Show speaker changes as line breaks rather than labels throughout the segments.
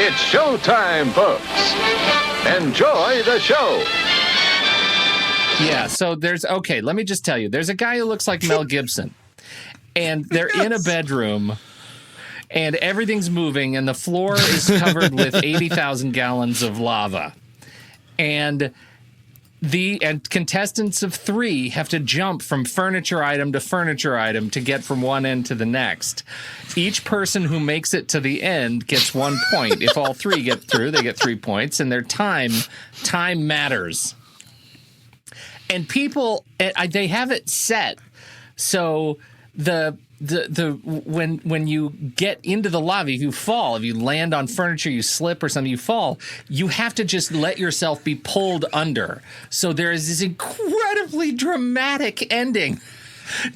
It's showtime, folks. Enjoy the show.
Yeah, so let me just tell you. There's a guy who looks like Mel Gibson, and they're in a bedroom, and everything's moving, and the floor is covered with 80,000 gallons of lava. And contestants of 3 have to jump from furniture item to furniture item to get from one end to the next. Each person who makes it to the end gets 1 point. If all 3 get through, they get 3 points, and their time matters. And people, they have it set so when you get into the lava, if you fall, if you land on furniture, you slip or something, you fall, you have to just let yourself be pulled under. So there is this incredibly dramatic ending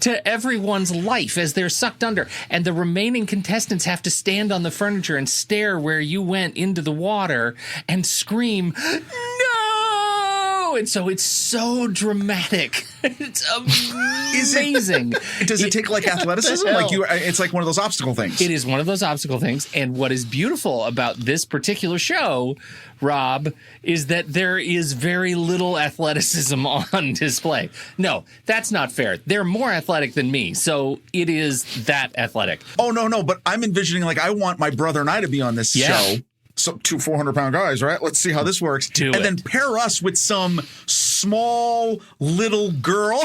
to everyone's life as they're sucked under. And the remaining contestants have to stand on the furniture and stare where you went into the water and scream, "No!" And so it's so dramatic. It's amazing.
Does it take like athleticism? It's like one of those obstacle things.
It is one of those obstacle things. And what is beautiful about this particular show, Rob, is that there is very little athleticism on display. No, that's not fair. They're more athletic than me, so it is that athletic.
Oh, no, but I'm envisioning I want my brother and I to be on this show. So 2 400-pound guys, right? Let's see how this works. Then pair us with some small little girl.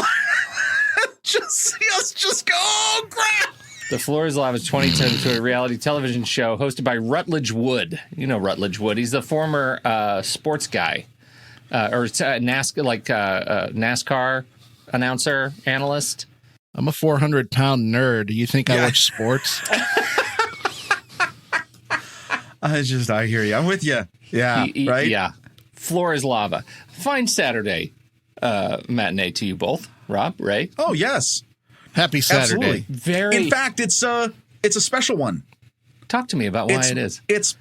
Just see us just go, oh, crap.
The Floor is Lava is 2010 to a reality television show hosted by Rutledge Wood. You know Rutledge Wood. He's the former sports guy or NASCAR announcer, analyst.
I'm a 400-pound nerd. Do you think I watch sports?
I hear you. I'm with you. Yeah, right?
Yeah. Floor is Lava. Fine Saturday matinee to you both, Rob, Ray.
Oh, yes.
Happy Saturday.
Absolutely. In fact, it's a special one.
Talk to me about why it is.
It's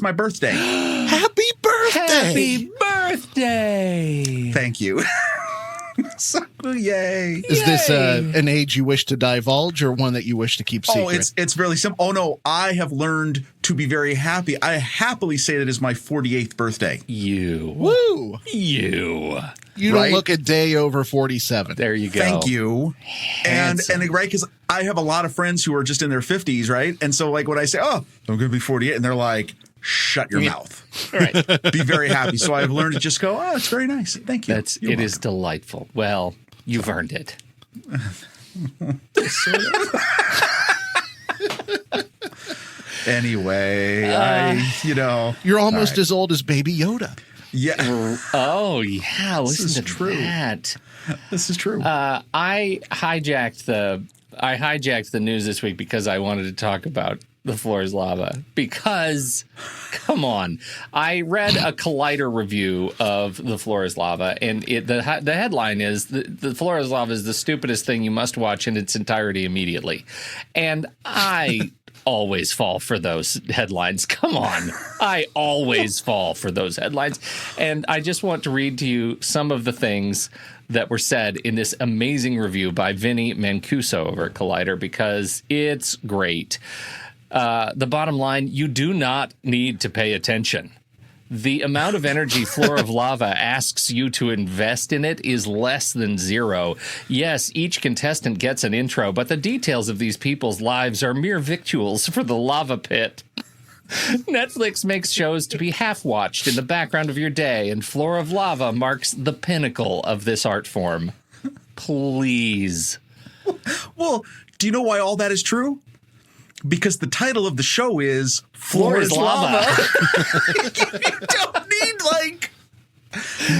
my birthday.
Happy birthday.
Happy birthday.
Thank you. So, yay.
Is this an age you wish to divulge or one that you wish to keep secret?
Oh, it's really simple. Oh, no, I have learned to be very happy. I happily say that is my 48th birthday.
Woo.
You
don't look a day over 47.
There you go.
Thank you.
Handsome.
And right, because I have a lot of friends who are just in their 50s, right? And so when I say, oh, I'm going to be 48, and they're like, shut your mouth.
Right.
Be very happy. So I've learned to just go, oh, it's very nice. Thank you.
It is delightful. Well, you've earned it.
Anyway,
You're almost as old as Baby Yoda.
Yeah.
Oh, yeah. Listen to that.
This is true.
I hijacked the news this week because I wanted to talk about The Floor is Lava. Because, come on, I read a Collider review of The Floor is Lava, and the headline is The Floor is Lava is the stupidest thing you must watch in its entirety immediately. And I always fall for those headlines. Come on. I always fall for those headlines. And I just want to read to you some of the things that were said in this amazing review by Vinny Mancuso over at Collider because it's great. The bottom line, you do not need to pay attention. The amount of energy Floor of Lava asks you to invest in it is less than zero. Yes, each contestant gets an intro, but the details of these people's lives are mere victuals for the lava pit. Netflix makes shows to be half-watched in the background of your day, and Floor of Lava marks the pinnacle of this art form. Please.
Well, do you know why all that is true? Because the title of the show is Floor is Lava. You don't need,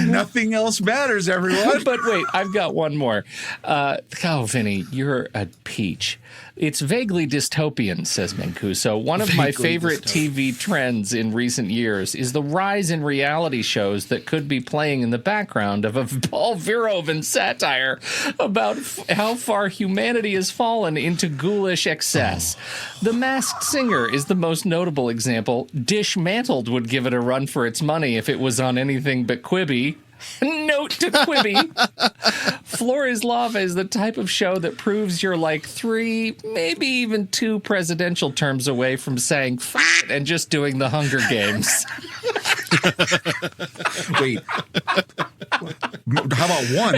nothing else matters, everyone.
But wait, I've got one more. Vinny, you're a peach. It's vaguely dystopian, says Mancuso. One of my favorite TV trends in recent years is the rise in reality shows that could be playing in the background of a Paul Verhoeven satire about how far humanity has fallen into ghoulish excess. The Masked Singer is the most notable example. Dismantled would give it a run for its money if it was on anything but Quibi. Note to Quibi. Floor is Lava is the type of show that proves you're like 3, maybe even 2 presidential terms away from saying "f*** it" and just doing the Hunger Games.
Wait. How about 1? What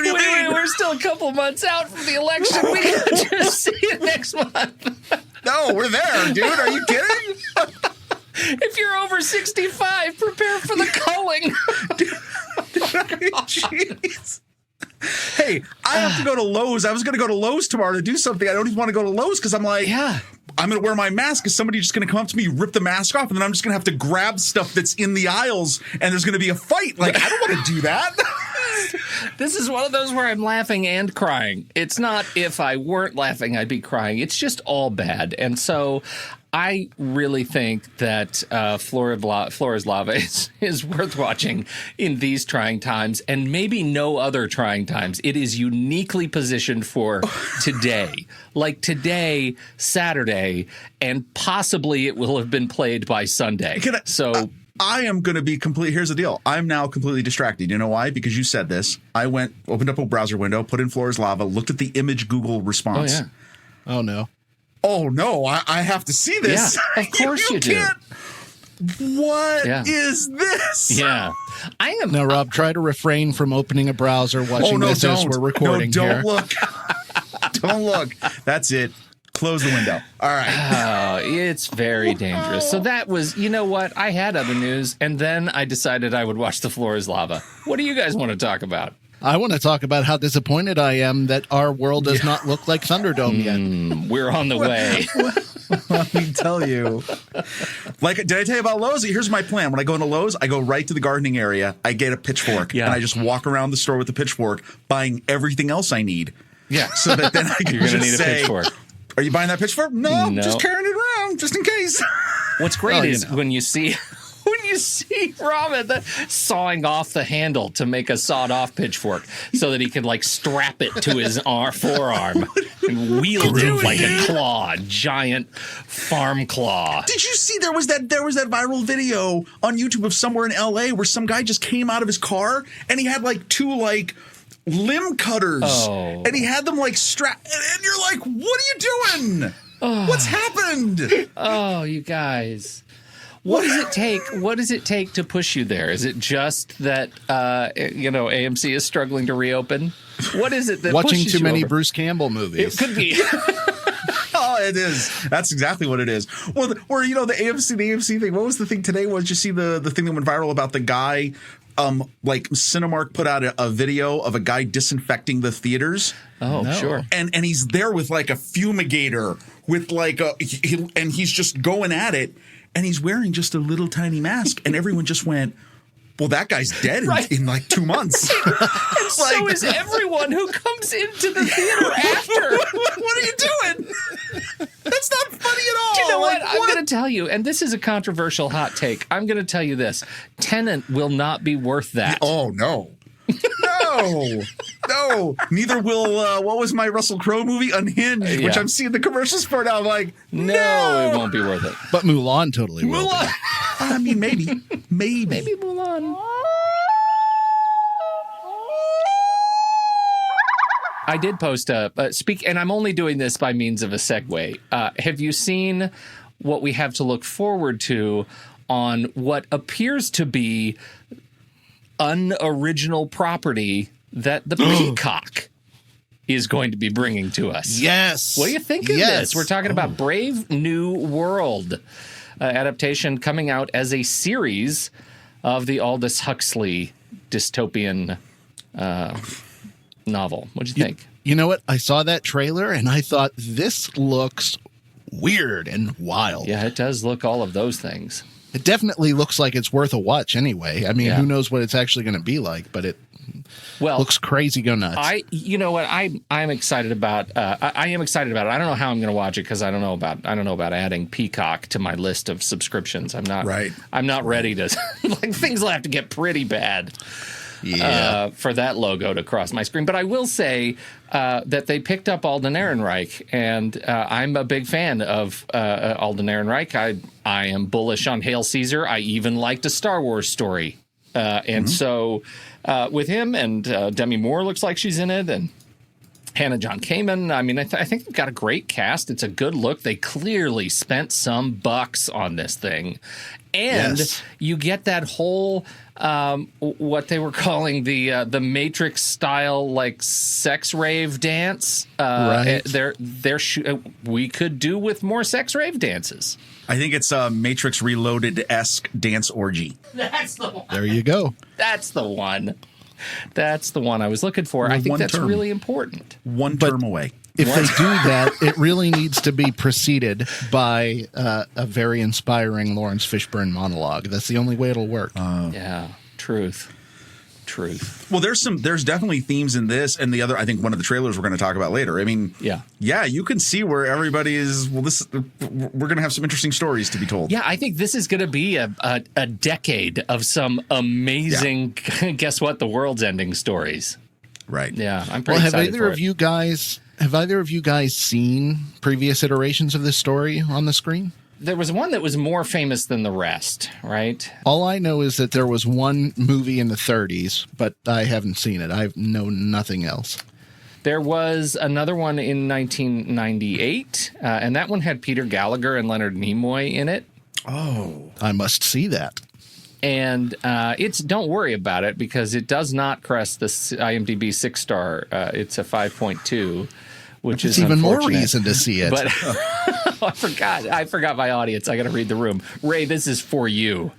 do you mean?
We're still a couple months out from the election. We can just see it next month.
No, we're there, dude. Are you kidding?
If you're over 65, prepare for the culling.
Jeez. Hey, I have to go to Lowe's. I was going to go to Lowe's tomorrow to do something. I don't even want to go to Lowe's because I'm like, I'm going to wear my mask. Is somebody just going to come up to me, rip the mask off, and then I'm just going to have to grab stuff that's in the aisles, and there's going to be a fight. Like, I don't want to do that.
This is one of those where I'm laughing and crying. It's not if I weren't laughing, I'd be crying. It's just all bad. And so I really think that Floor is Lava is worth watching in these trying times, and maybe no other trying times. It is uniquely positioned for today. Like today, Saturday, and possibly it will have been played by Sunday.
I am going to be here's the deal. I'm now completely distracted. You know why? Because you said this. I opened up a browser window, put in Floor is Lava, looked at the image Google response.
Oh, yeah. Oh, no.
Oh, no, I have to see this.
Yeah, of course you do.
What is this?
Yeah.
Now, Rob, try to refrain from opening a browser watching this as we're recording
don't
here.
Look. Don't look. That's it. Close the window. All right.
It's very dangerous. So that was, you know what? I had other news, and then I decided I would watch The Floor is Lava. What do you guys want to talk about?
I want to talk about how disappointed I am that our world does not look like Thunderdome yet.
We're on the way.
Let me tell you. Did I tell you about Lowe's? Here's my plan. When I go into Lowe's, I go right to the gardening area. I get a pitchfork, and I just walk around the store with the pitchfork, buying everything else I need.
Yeah.
So that then I can
You're gonna
just
need a pitchfork.
Are you buying that pitchfork? No, I'm just carrying it around, just in case.
What's great is when you see Robin sawing off the handle to make a sawed-off pitchfork so that he can strap it to his forearm and wield it like a claw, a giant farm claw.
Did you see there was that viral video on YouTube of somewhere in LA where some guy just came out of his car and he had 2 limb cutters and he had them strapped, and you're like, what are you doing? What's happened?
Oh, you guys. What does it take to push you there? Is it just that AMC is struggling to reopen? What is it that
watching
pushes
too
you
many
over?
Bruce Campbell movies?
It could be.
Oh, it is. That's exactly what it is. Well, the AMC thing. What was the thing today? Did you see the thing that went viral about the guy? Cinemark put out a video of a guy disinfecting the theaters.
Oh, no. Sure.
And he's there with a fumigator with and he's just going at it, and he's wearing just a little tiny mask, and everyone just went, well, that guy's dead in 2 months.
And so is everyone who comes into the theater after.
What are you doing? That's not funny at all.
Do you know what? I'm going to tell you, and this is a controversial hot take. I'm going to tell you this. Tenet will not be worth that.
Oh, no. No. Neither will, what was my Russell Crowe movie? Unhinged, which I'm seeing the commercials for now. I'm like, no,
it won't be worth it.
But Mulan totally will.
I mean, maybe.
Maybe Mulan. I did post and I'm only doing this by means of a segue. Have you seen what we have to look forward to on what appears to be unoriginal property that the Peacock is going to be bringing to us?
Yes.
What do you think of this? We're talking about Brave New World adaptation coming out as a series of the Aldous Huxley dystopian novel. What'd you think?
You know what? I saw that trailer and I thought this looks weird and wild.
Yeah, it does look all of those things.
It definitely looks like it's worth a watch anyway. I mean, who knows what it's actually going to be like, but it looks crazy go nuts.
You know what? I'm excited about I am excited about it. I don't know how I'm going to watch it because I don't know about adding Peacock to my list of subscriptions. I'm not ready to things will have to get pretty bad.
Yeah.
For that logo to cross my screen. But I will say that they picked up Alden Ehrenreich, and I'm a big fan of Alden Ehrenreich. I am bullish on Hail Caesar. I even liked A Star Wars Story. And so with him and Demi Moore looks like she's in it, and Hannah John Kamen. I mean, I think they've got a great cast. It's a good look. They clearly spent some bucks on this thing. And you get that whole what they were calling the Matrix style, like, sex rave dance.
Right.
We could do with more sex rave dances.
I think it's a Matrix Reloaded-esque dance orgy.
That's the one.
There you go.
That's the one. That's the one I was looking for. I think that's really important.
One term away.
If they do that, it really needs to be preceded by a very inspiring Lawrence Fishburne monologue. That's the only way it'll work.
Yeah, truth.
Well, there's definitely themes in this and the other. I think one of the trailers we're going to talk about later. I mean, yeah, you can see where everybody is. Well, we're going to have some interesting stories to be told.
Yeah, I think this is going to be a decade of some amazing. Guess what? The world's ending stories.
Right.
Yeah, I'm pretty excited.
Have either of you guys seen previous iterations of this story on the screen?
There was one that was more famous than the rest, right?
All I know is that there was one movie in the 30s, but I haven't seen it. I know nothing else.
There was another one in 1998, and that one had Peter Gallagher and Leonard Nimoy in it.
Oh, I must see that.
And don't worry about it, because it does not crest the IMDb 6-star. It's a 5.2, which is
even more reason to see it.
But I forgot my audience. I got to read the room. Ray, this is for you.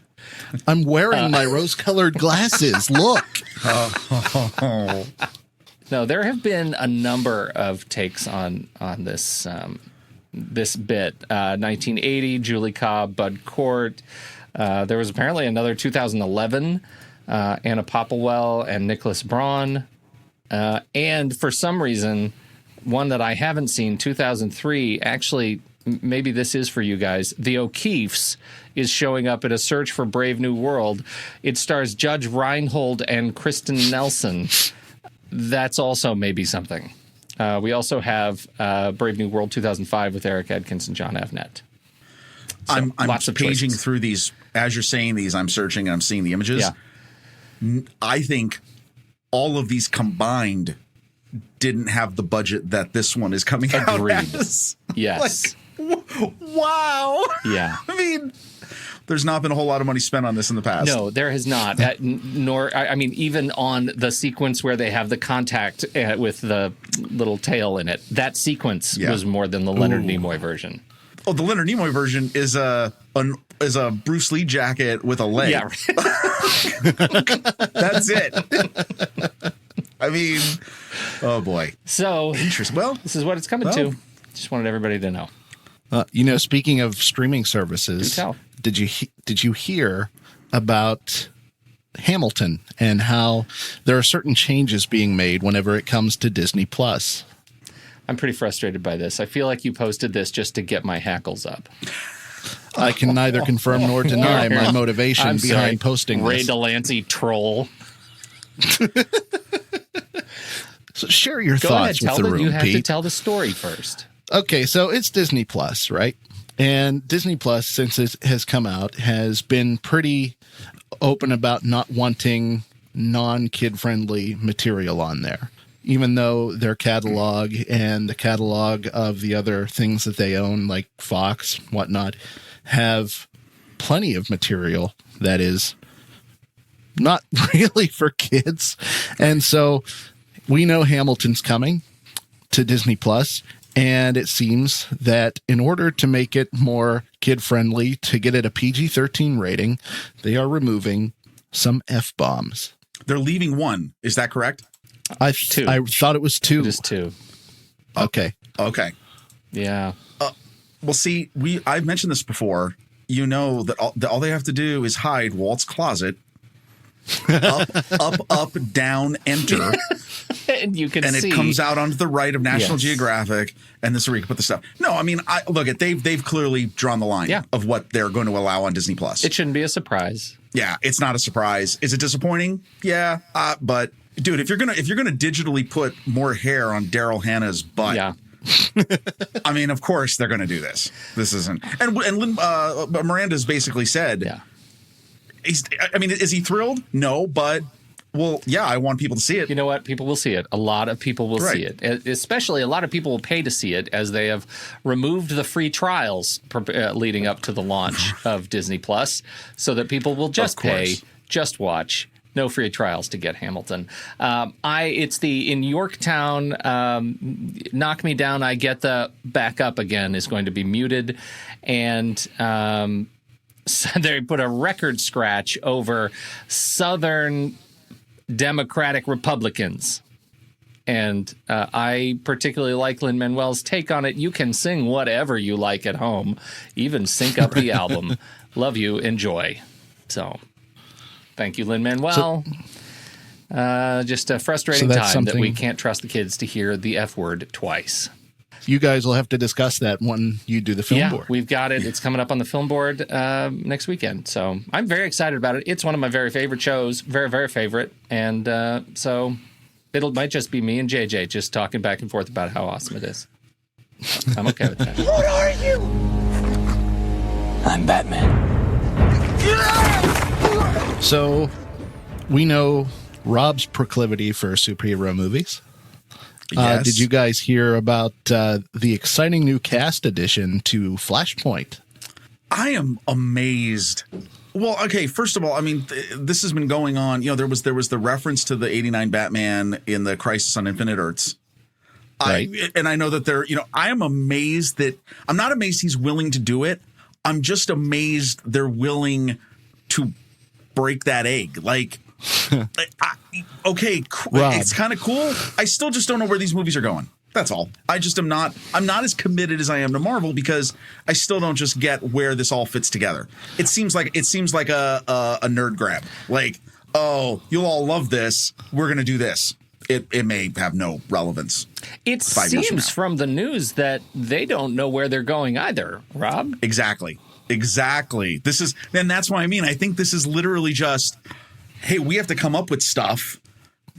I'm wearing my rose-colored glasses. Look.
No, there have been a number of takes on this this bit. 1980, Julie Cobb, Bud Cort. There was apparently another 2011, Anna Popplewell and Nicholas Braun. And for some reason, one that I haven't seen, 2003, actually, maybe this is for you guys, The O'Keeffes is showing up in A Search for Brave New World. It stars Judge Reinhold and Kristen Nelson. That's also maybe something. We also have Brave New World 2005 with Eric Edkins and John Avnet. So,
I'm
lots of
paging
choices
through these. As you're saying these, I'm searching and I'm seeing the images.
Yeah.
I think all of these combined didn't have the budget that this one is coming out as.
Yes.
Wow.
Yeah.
I mean, there's not been a whole lot of money spent on this in the past.
No, there has not. Even on the sequence where they have the contact with the little tail in it, that sequence was more than the Leonard Nimoy version.
Oh, the Leonard Nimoy version is a Bruce Lee jacket with a leg.
Yeah.
That's it. I mean, oh boy.
So
interesting. Well,
this is what it's coming to. Just wanted everybody to know.
Speaking of streaming services, did you hear about Hamilton and how there are certain changes being made whenever it comes to Disney Plus?
I'm pretty frustrated by this. I feel like you posted this just to get my hackles up.
I can neither confirm nor deny my motivation behind posting
Ray
this.
Delancey troll.
So share your thoughts with the room,
You have
Pete.
to tell the story first.
Okay, so it's Disney Plus, right? And Disney Plus, since it has come out, has been pretty open about not wanting non-kid-friendly material on there. Even though their catalog and the catalog of the other things that they own, like Fox, whatnot, have plenty of material that is not really for kids. And so we know Hamilton's coming to Disney Plus, and it seems that in order to make it more kid-friendly, to get it a PG-13 rating, they are removing some F-bombs.
They're leaving one. Is that correct?
I thought it was 2.
It is 2.
Okay.
Yeah.
Well, see, I've mentioned this before. You know that all they have to do is hide Walt's closet. up, down, enter.
And you can see.
And it comes out onto the right of National Geographic, and this is where you can put the stuff. No, I mean, they've clearly drawn the line of what they're going to allow on Disney Plus.
It shouldn't be a surprise.
Yeah, it's not a surprise. Is it disappointing? Yeah, but dude, if you're gonna digitally put more hair on Daryl Hannah's butt, I mean, of course they're gonna do this. This isn't, and Miranda's basically said, I mean, is he thrilled? No, but well, yeah, I want people to see it.
You know what? People will see it. A lot of people will see it. Especially a lot of people will pay to see it as they have removed the free trials leading up to the launch of Disney Plus, so that people will just pay, just watch. No free trials to get Hamilton. It's in Yorktown. Knock Me Down, I Get the Back Up Again is going to be muted, and so they put a record scratch over Southern Democratic Republicans. And I particularly like Lin-Manuel's take on it. You can sing whatever you like at home, even sync up the album. Love you, enjoy. So, thank you, Lin-Manuel. Just a frustrating time that we can't trust the kids to hear the F word twice.
You guys will have to discuss that when you do the film board.
We've got it. It's coming up on the film board next weekend. So I'm very excited about it. It's one of my very favorite shows. Very, very favorite. And so might just be me and JJ just talking back and forth about how awesome it is. I'm okay with that.
What are you? I'm Batman.
So we know Rob's proclivity for superhero movies.
Yes.
Did you guys hear about the exciting new cast addition to Flashpoint?
I am amazed. Well, okay, first of all, I mean, this has been going on. You know, there was the reference to the 89 Batman in the Crisis on Infinite Earths.
Right.
And I know that I am amazed that I'm not amazed he's willing to do it. I'm just amazed they're willing to break that egg. Like, it's kind of cool. I still just don't know where these movies are going. That's all. I'm not as committed as I am to Marvel because I still don't just get where this all fits together. It seems like a nerd grab. Like, oh, you'll all love this. We're going to do this. It may have no relevance.
It seems from the news that they don't know where they're going either, Rob.
Exactly. That's what I mean. I think this is literally just, hey, we have to come up with stuff.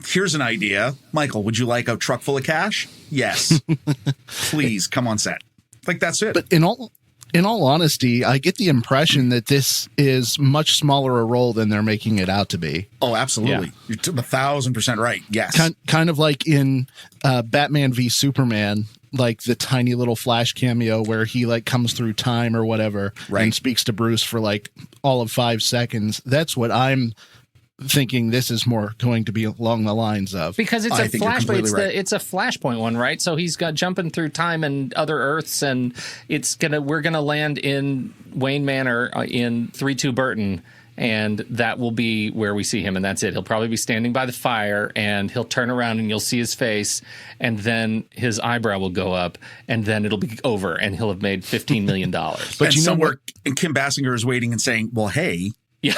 Here's an idea. Michael, would you like a truck full of cash? Yes. Please come on set. Like, that's it.
But in all honesty, I get the impression that this is much smaller a role than they're making it out to be.
Oh, absolutely. Yeah. You're 1,000% right. Yes.
Kind of like in Batman v Superman, like the tiny little Flash cameo where he like comes through time or whatever and speaks to Bruce for like all of 5 seconds. That's what I'm thinking this is more going to be along the lines of,
because it's a Flashpoint one, right? So he's got jumping through time and other Earths, and we're gonna land in Wayne Manor in 3-2 Burton, and that will be where we see him, and that's it. He'll probably be standing by the fire, and he'll turn around and you'll see his face, and then his eyebrow will go up, and then it'll be over, and he'll have made $15 million.
But and somewhere Kim Basinger is waiting and saying, well, hey.
Yeah.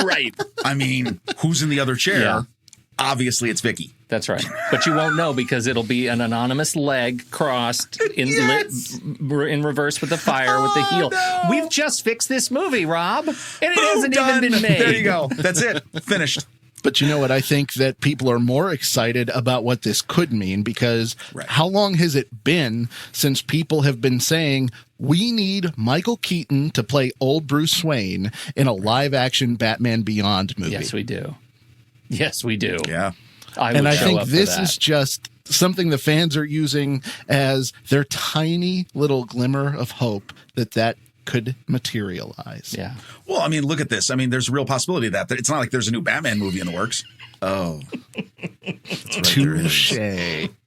Right.
I mean, who's in the other chair? Yeah. Obviously, it's Vicky.
That's right. But you won't know because it'll be an anonymous leg crossed in reverse with the fire with the heel. No. We've just fixed this movie, Rob, and it hasn't even been made.
There you go. That's it. Finished.
But you know what? I think that people are more excited about what this could mean because how long has it been since people have been saying we need Michael Keaton to play old Bruce Wayne in a live-action Batman Beyond movie?
Yes, we do. Yes, we do.
Yeah.
I think this is just something the fans are using as their tiny little glimmer of hope that could materialize.
Yeah.
Well, I mean, look at this. I mean, there's a real possibility of that. It's not like there's a new Batman movie in the works. Oh.
Right, touche.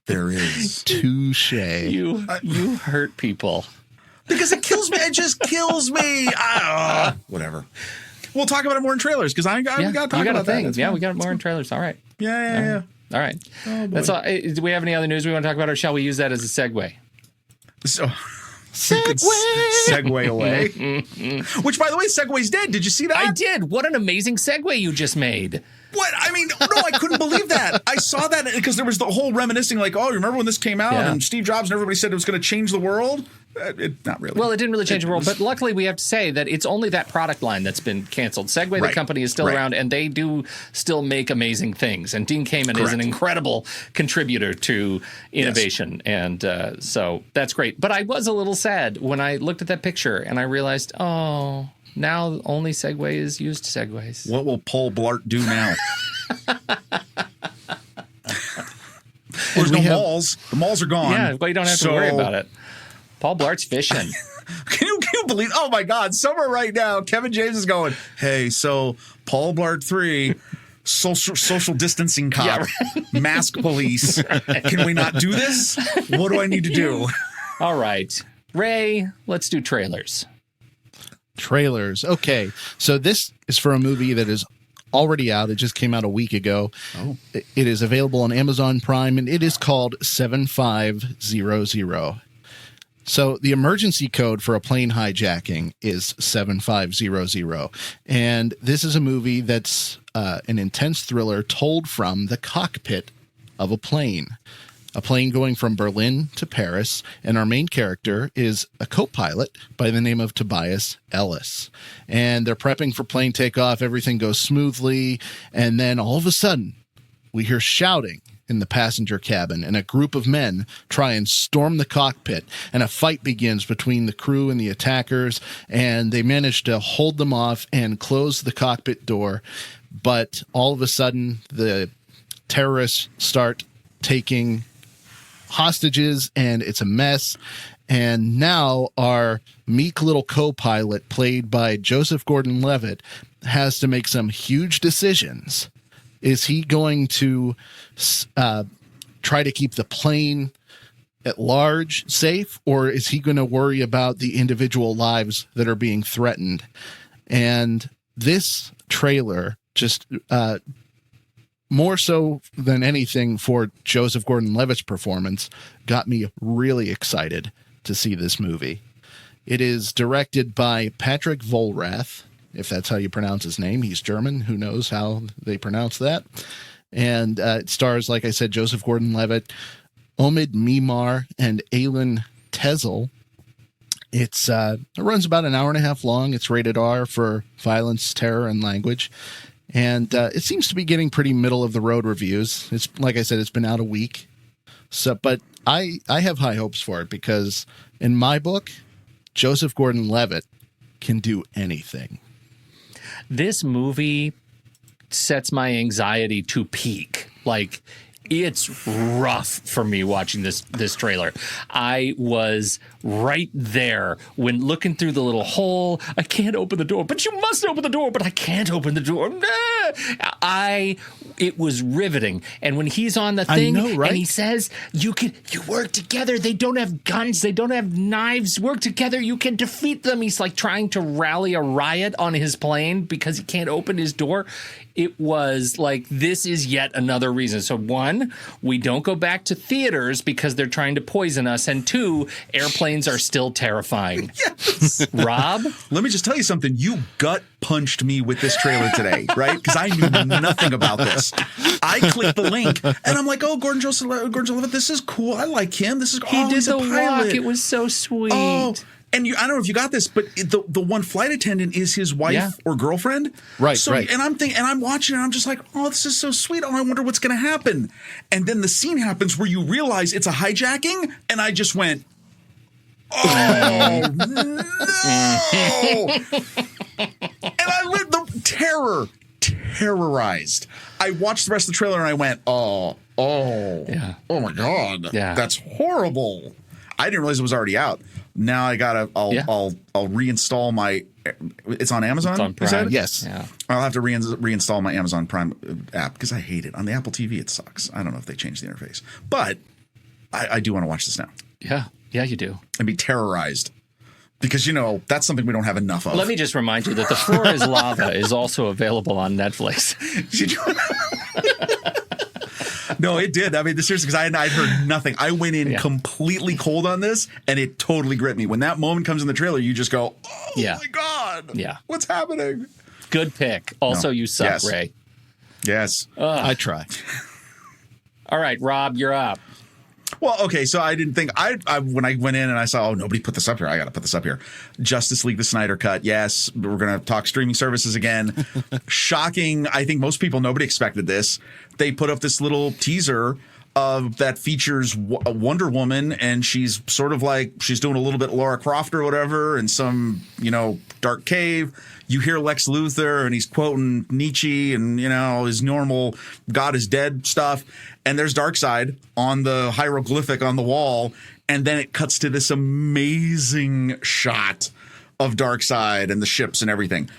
There is.
Touche.
You hurt people.
Because it kills me. It just kills me. Whatever. We'll talk about it more in trailers because I got to talk about that.
Yeah, we got more in trailers. All right.
Yeah.
All right.
Oh,
that's all. Do we have any other news we want to talk about, or shall we use that as a segue?
So... Segue away. Which, by the way, Segway's dead. Did you see that?
I did. What an amazing segue you just made.
What? I mean, no, I couldn't believe that. I saw that because there was the whole reminiscing, like, oh, remember when this came out and Steve Jobs and everybody said it was going to change the world? Not really.
Well, it didn't really change the world, but luckily we have to say that it's only that product line that's been canceled. Segway, the company, is still around, and they do still make amazing things. And Dean Kamen is an incredible contributor to innovation, and so that's great. But I was a little sad when I looked at that picture and I realized, Now only Segway is used Segways.
What will Paul Blart do now? There's no malls. The malls are gone.
Yeah, well, you don't have to worry about it. Paul Blart's fishing.
Can you believe? Oh my God! Somewhere right now, Kevin James is going, "Hey, so Paul Blart 3, social distancing cop,
Yeah, right.
mask police. Can we not do this? What do I need to do?"
All right, Ray, let's do trailers.
Trailers. Okay, so this is for a movie that is already out. It just came out a week ago.
Oh.
It is available on Amazon Prime, and it is called 7500. So the emergency code for a plane hijacking is 7500. And this is a movie that's an intense thriller told from the cockpit of a plane going from Berlin to Paris. And our main character is a co-pilot by the name of Tobias Ellis. And they're prepping for plane takeoff. Everything goes smoothly. And then all of a sudden, we hear shouting in the passenger cabin, and a group of men try and storm the cockpit, and a fight begins between the crew and the attackers, and they manage to hold them off and close the cockpit door. But all of a sudden, the terrorists start taking hostages, and it's a mess. And now our meek little co-pilot, played by Joseph Gordon-Levitt, has to make some huge decisions. Is he going to try to keep the plane at large safe, or is he going to worry about the individual lives that are being threatened? And this trailer, just more so than anything for Joseph Gordon-Levitt's performance, got me really excited to see this movie. It is directed by Patrick Vollrath, if that's how you pronounce his name. He's German. Who knows how they pronounce that? And it stars, like I said, Joseph Gordon-Levitt, Omid Mimar, and Aylin Tezel. It runs about an hour and a half long. It's rated R for violence, terror, and language. And it seems to be getting pretty middle-of-the-road reviews. It's, like I said, it's been out a week. But I have high hopes for it because, in my book, Joseph Gordon-Levitt can do anything.
This movie sets my anxiety to peak. Like, it's rough for me watching this trailer. I was right there when looking through the little hole. I can't open the door, but you must open the door, but I can't open the door. It was riveting. And when he's on the thing, I know, right? And he says, you work together. They don't have guns. They don't have knives. Work together. You can defeat them. He's like trying to rally a riot on his plane because he can't open his door. It was like, this is yet another reason. So one, we don't go back to theaters because they're trying to poison us. And two, airplanes are still terrifying.
Yes.
Rob?
Let me just tell you something. You gut punched me with this trailer today, right? Because I knew nothing about this. I clicked the link and I'm like, oh, Gordon-Joseph Levitt, this is cool. I like him. This is cool.
He did the
pilot.
walk. It was so sweet.
Oh. And I don't know if you got this, but the one flight attendant is his wife or girlfriend,
right?
So,
right.
And I'm watching, and I'm just like, oh, this is so sweet. Oh, I wonder what's going to happen. And then the scene happens where you realize it's a hijacking, and I just went, oh no! And I lived the terrorized. I watched the rest of the trailer, and I went, oh my God, that's horrible. I didn't realize it was already out. Now I'll reinstall my. It's on Amazon.
It's on Prime.
Yes.
Yeah.
I'll have to reinstall my Amazon Prime app because I hate it. On the Apple TV, it sucks. I don't know if they changed the interface, but I do want to watch this now.
Yeah, you do.
And be terrorized because that's something we don't have enough of.
Let me just remind you that The Floor is Lava is also available on Netflix.
No, it did. I mean, seriously, because I'd heard nothing. I went in completely cold on this, and it totally gripped me. When that moment comes in the trailer, you just go, oh, my God.
Yeah.
What's happening?
Good pick. Also, you suck, Ray.
Yes.
I try.
All right, Rob, you're up.
Well, okay, so I didn't think when I went in and I saw, nobody put this up here. I got to put this up here. Justice League, the Snyder Cut. Yes, we're going to talk streaming services again. Shocking. I think most people, nobody expected this. They put up this little teaser that features Wonder Woman, and she's sort of like she's doing a little bit Lara Croft or whatever in some dark cave. You hear Lex Luthor, and he's quoting Nietzsche and his normal God is dead stuff. And there's Darkseid on the hieroglyphic on the wall, and then it cuts to this amazing shot of Darkseid and the ships and everything.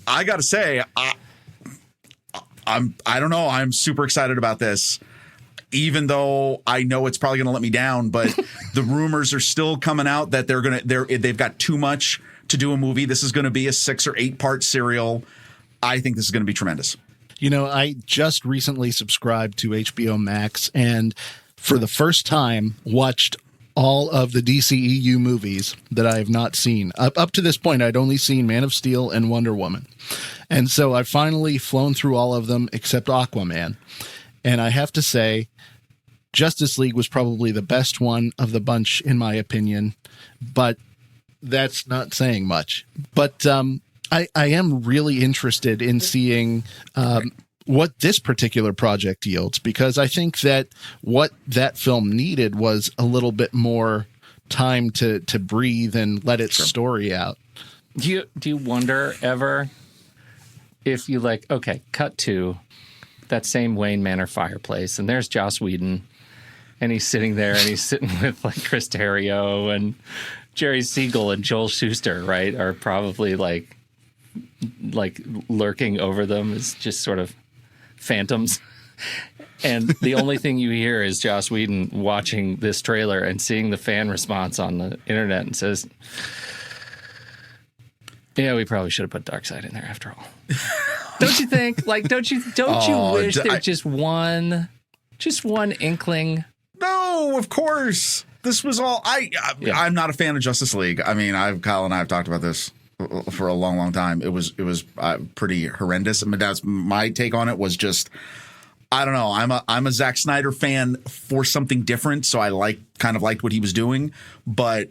I got to say, I don't know. I'm super excited about this. Even though I know it's probably going to let me down, but the rumors are still coming out that they've got too much to do a movie. This is going to be a 6 or 8 part serial. I think this is going to be tremendous.
I just recently subscribed to HBO Max and for the first time watched all of the DCEU movies that I have not seen. Up to this point, I'd only seen Man of Steel and Wonder Woman. And so I've finally flown through all of them except Aquaman. And I have to say, Justice League was probably the best one of the bunch, in my opinion, but that's not saying much. But I am really interested in seeing what this particular project yields, because I think that what that film needed was a little bit more time to breathe and let its story out.
Do you wonder ever if you cut to that same Wayne Manor fireplace, and there's Joss Whedon, and he's sitting there, and he's sitting with Chris Terrio and Jerry Siegel and Joel Schuster, right? Are probably like lurking over them as just sort of phantoms. And the only thing you hear is Joss Whedon watching this trailer and seeing the fan response on the internet and says, "Yeah, we probably should have put Darkseid in there after all." Don't you think? Don't you wish there's just one inkling?
No, of course. This was all I'm not a fan of Justice League. I mean, Kyle and I have talked about this for a long, long time. It was pretty horrendous. I mean, that's my take on it. Was just, I don't know. I'm a Zack Snyder fan for something different, so I kind of liked what he was doing. But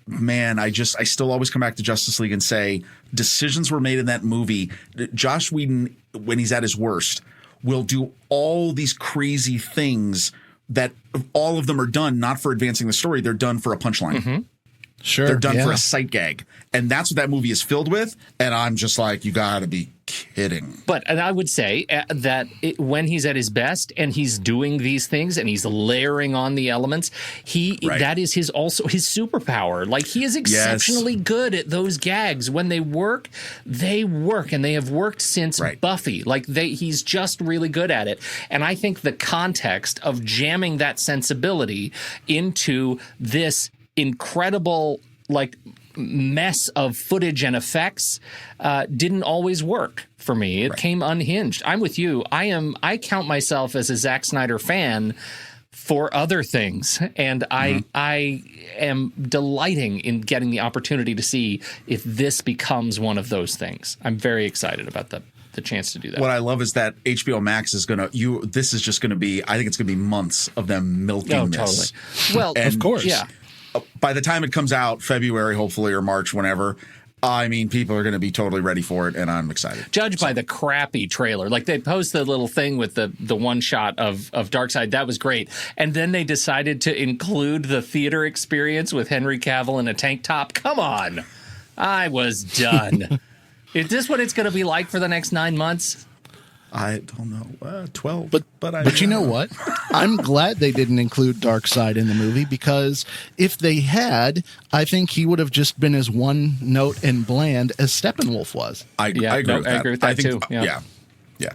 man, I still always come back to Justice League and say decisions were made in that movie. Josh Whedon, when he's at his worst, will do all these crazy things that all of them are done not for advancing the story. They're done for a punchline. Mm-hmm.
Sure.
They're done for a sight gag. And that's what that movie is filled with. And I'm just like, you got to be kidding.
And I would say that when he's at his best and he's doing these things and he's layering on the elements, that is his superpower. He is exceptionally good at those gags. When they work, and they have worked since Buffy. He's just really good at it. And I think the context of jamming that sensibility into this incredible mess of footage and effects didn't always work for me. It came unhinged. I'm with you. I count myself as a Zack Snyder fan for other things, and I am delighting in getting the opportunity to see if this becomes one of those things. I'm very excited about the chance to do that.
What I love is that HBO Max is this is just going to be, I think it's going to be months of them milking this.
Totally. Well,
and
of course.
Yeah.
By the time it comes out, February, hopefully, or March, whenever, I mean, people are going to be totally ready for it, and I'm excited.
Judged by the crappy trailer. They post the little thing with the one shot of Darkseid. That was great. And then they decided to include the theater experience with Henry Cavill in a tank top. Come on. I was done. Is this what it's going to be like for the next 9 months?
I don't know, 12.
But you know what? I'm glad they didn't include Darkseid in the movie, because if they had, I think he would have just been as one note and bland as Steppenwolf was.
I agree with that
too.
Yeah.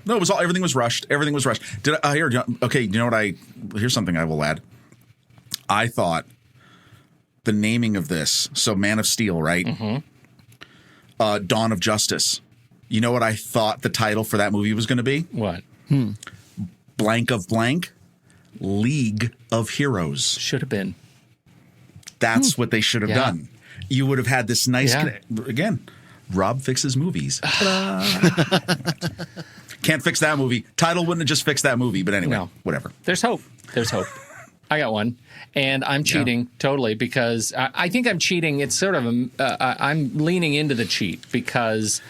No, it was everything was rushed. Everything was rushed. You know what? Here's something I will add. I thought the naming of this, so Man of Steel, right? Mm-hmm. Dawn of Justice. You know what I thought the title for that movie was going to be?
What?
Blank of Blank, League of Heroes.
Should have been.
That's what they should have done. You would have had this nice... Again, Rob fixes movies. Can't fix that movie. Title wouldn't have just fixed that movie, but anyway, whatever.
There's hope. I got one. And I'm cheating totally, because I think I'm cheating. It's sort of I'm leaning into the cheat, because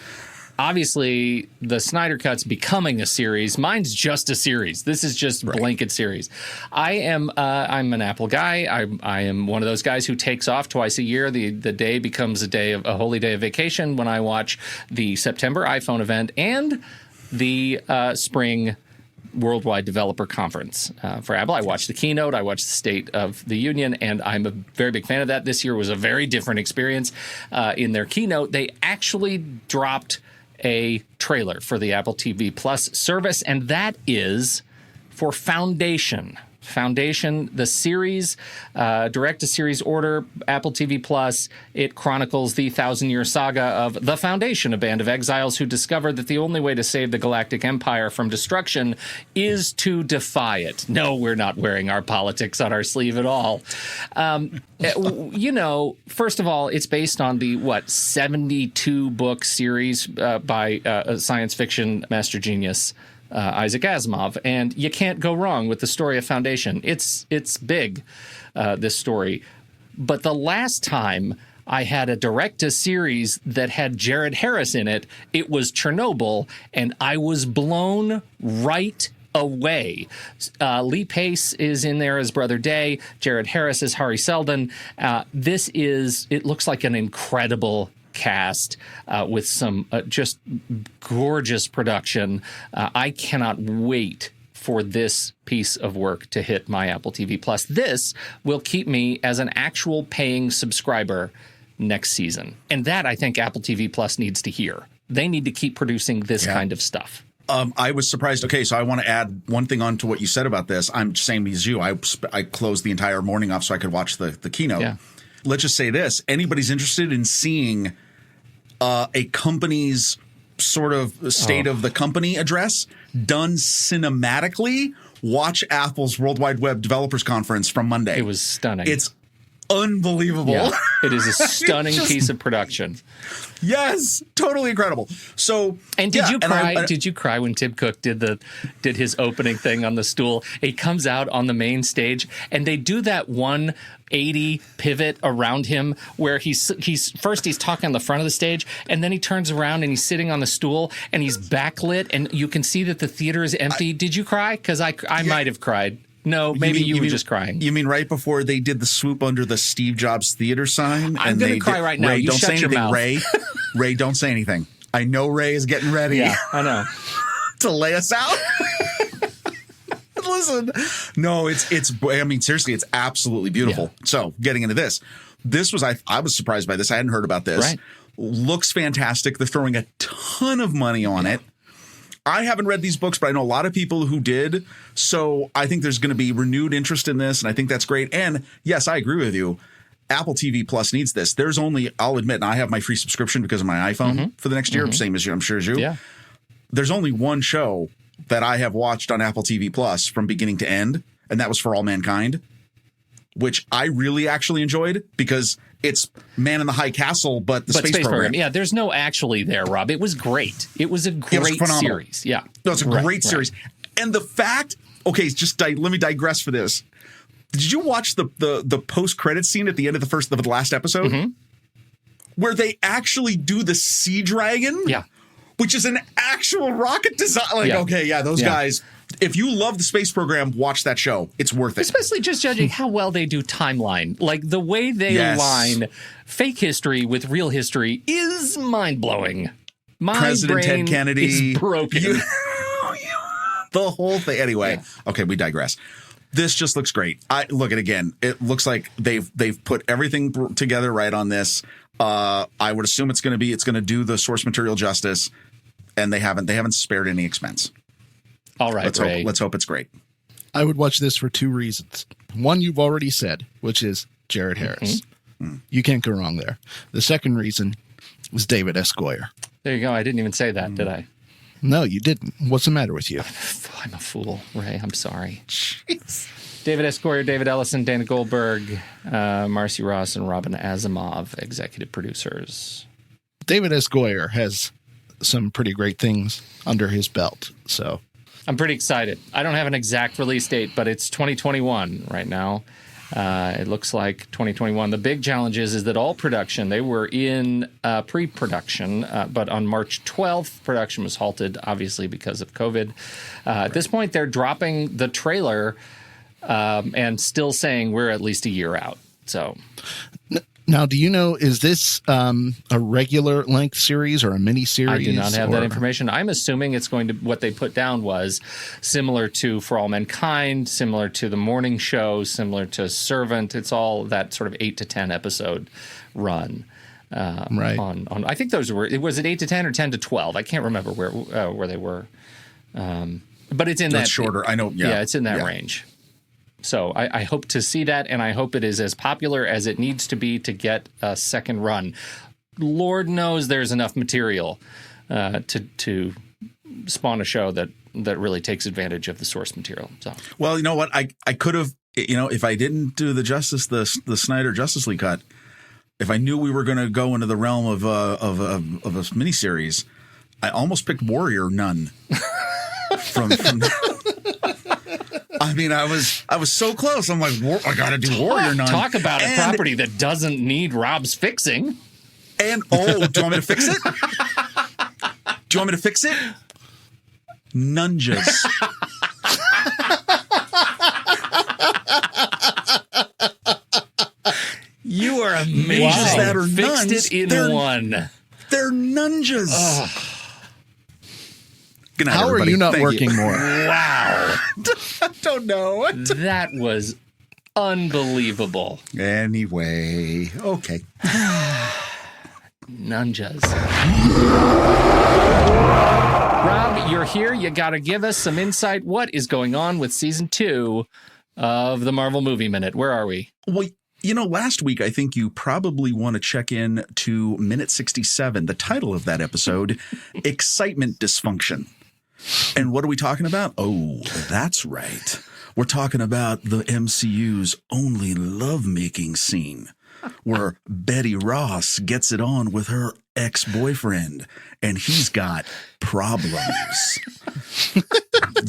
obviously, the Snyder Cut's becoming a series. Mine's just a series. This is just blanket series. I'm an Apple guy. I am one of those guys who takes off twice a year. The day becomes a holy day of vacation when I watch the September iPhone event and the spring Worldwide Developer Conference for Apple. I watched the keynote, I watched the State of the Union, and I'm a very big fan of that. This year was a very different experience. In their keynote, they actually dropped a trailer for the Apple TV Plus service, and that is for Foundation. Foundation, the series, direct-to-series order, Apple TV Plus. It chronicles the 1,000-year saga of the Foundation, a band of exiles who discovered that the only way to save the Galactic Empire from destruction is to defy it. No, we're not wearing our politics on our sleeve at all. First of all, it's based on the, 72-book series by a science fiction master genius, Isaac Asimov, and you can't go wrong with the story of Foundation. It's big, this story. But the last time I had a direct-to-series that had Jared Harris in it, it was Chernobyl, and I was blown right away. Lee Pace is in there as Brother Day. Jared Harris is Hari Seldon. It looks like an incredible cast with some just gorgeous production. I cannot wait for this piece of work to hit my Apple TV Plus. This will keep me as an actual paying subscriber next season. And that I think Apple TV Plus needs to hear. They need to keep producing this kind of stuff.
I was surprised. Okay, so I want to add one thing on to what you said about this. I'm same as you. I closed the entire morning off so I could watch the keynote. Yeah. Let's just say this. Anybody's interested in seeing a company's sort of state of the company address done cinematically, watch Apple's World Wide Web Developers Conference from Monday.
It was stunning.
It's unbelievable.
Yeah, it is a stunning piece of production.
Yes, totally incredible. So,
and did you cry? Did you cry when Tim Cook did his opening thing on the stool? He comes out on the main stage, and they do that 180 pivot around him where he's talking on the front of the stage, and then he turns around and he's sitting on the stool and he's backlit, and you can see that the theater is empty. Did you cry? Because I might have cried. No, maybe you were just crying.
You mean right before they did the swoop under the Steve Jobs Theater sign?
I'm going to cry right now.
Ray,
you
don't
shut
say
your
anything,
mouth.
Ray, don't say anything. I know Ray is getting ready.
Yeah, I know.
To lay us out. Listen, no, it's. I mean, seriously, it's absolutely beautiful. Yeah. So, getting into this was I was surprised by this. I hadn't heard about this.
Right.
Looks fantastic. They're throwing a ton of money on it. I haven't read these books, but I know a lot of people who did. So I think there's going to be renewed interest in this, and I think that's great. And yes, I agree with you. Apple TV Plus needs this. I'll admit, and I have my free subscription because of my iPhone for the next year, same as you, I'm sure as you.
Yeah.
There's only one show that I have watched on Apple TV Plus from beginning to end, and that was For All Mankind, which I really actually enjoyed because it's Man in the High Castle, but the space program.
Yeah, there's no actually there, Rob. It was great. It was a great series. Yeah.
No, it's a great series. And the fact, okay, let me digress for this. Did you watch the post-credit scene at the end of the last episode? Mm-hmm. Where they actually do the Sea Dragon?
Yeah.
Which is an actual rocket design. Those guys. If you love the space program, watch that show. It's worth it.
Especially just judging how well they do timeline. Like the way they line fake history with real history is mind-blowing. My
President
brain
Ted Kennedy
is broken.
The whole thing. Anyway, okay, we digress. This just looks great. Look at it again. It looks like they've put everything together right on this. I would assume it's going to do the source material justice, and they haven't spared any expense.
All right,
let's hope it's great.
I would watch this for two reasons. One you've already said, which is Jared Harris. Mm-hmm. You can't go wrong there. The second reason was David S. Goyer.
There you go. I didn't even say that, did I?
No, you didn't. What's the matter with you?
I'm a fool, Ray. I'm sorry.
Jeez.
David S. Goyer, David Ellison, Dana Goldberg, Marcy Ross, and Robin Asimov, executive producers.
David S. Goyer has some pretty great things under his belt, so...
I'm pretty excited. I don't have an exact release date, but it's 2021 right now. It looks like 2021. The big challenge is that all production, they were in pre-production, but on March 12th, production was halted, obviously because of COVID. At this point, they're dropping the trailer and still saying we're at least a year out. So...
Now, do you know, is this a regular length series or a mini series?
I do not have that information. I'm assuming it's going to, what they put down was similar to For All Mankind, similar to The Morning Show, similar to Servant. It's all that sort of 8 to 10 episode run.
Right.
On I think those were, was it 8 to 10 or 10 to 12? I can't remember where they were. But it's in that.
It's shorter. I know.
Yeah, it's in that range. So I hope to see that, and I hope it is as popular as it needs to be to get a second run. Lord knows there's enough material to spawn a show that really takes advantage of the source material. So,
well, you know what? I could have, if I didn't do the Snyder Justice League cut, if I knew we were going to go into the realm of a miniseries, I almost picked Warrior Nun from I mean, I was so close. I'm like, I got to do Warrior Nun.
Talk about a property that doesn't need Rob's fixing.
And, do you want me to fix it? Do you want me to fix it? Nunjas.
You are amazing.
Ninjas that are
Fixed
nuns,
it in one.
They're nunjas.
Oh.
Good night,
How
everybody.
are you not
Thank
working more?
Wow.
I don't know.
That was unbelievable.
Anyway, okay.
Nunjas. Rob, you're here. You got to give us some insight. What is going on with season 2 of the Marvel Movie Minute? Where are we?
Well, last week, I think you probably want to check in to minute 67. The title of that episode, Excitement Dysfunction. And what are we talking about? Oh, that's right. We're talking about the MCU's only lovemaking scene, where Betty Ross gets it on with her ex-boyfriend, and he's got problems. You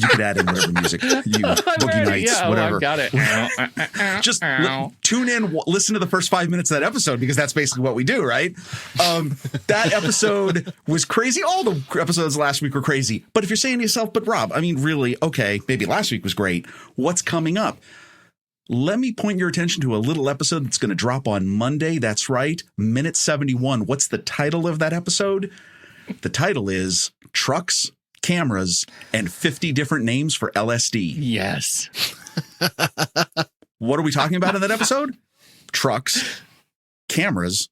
could add in whatever music, Boogie Nights, whatever.
I've got it.
Just tune in, listen to the first 5 minutes of that episode, because that's basically what we do, right? That episode was crazy. All the episodes last week were crazy. But if you're saying to yourself, but Rob, I mean, really, okay, maybe last week was great. What's coming up? Let me point your attention to a little episode that's going to drop on Monday. That's right, minute 71. What's the title of that episode? The title is Trucks, Cameras, and 50 Different Names for LSD.
Yes.
What are we talking about in that episode? Trucks, cameras,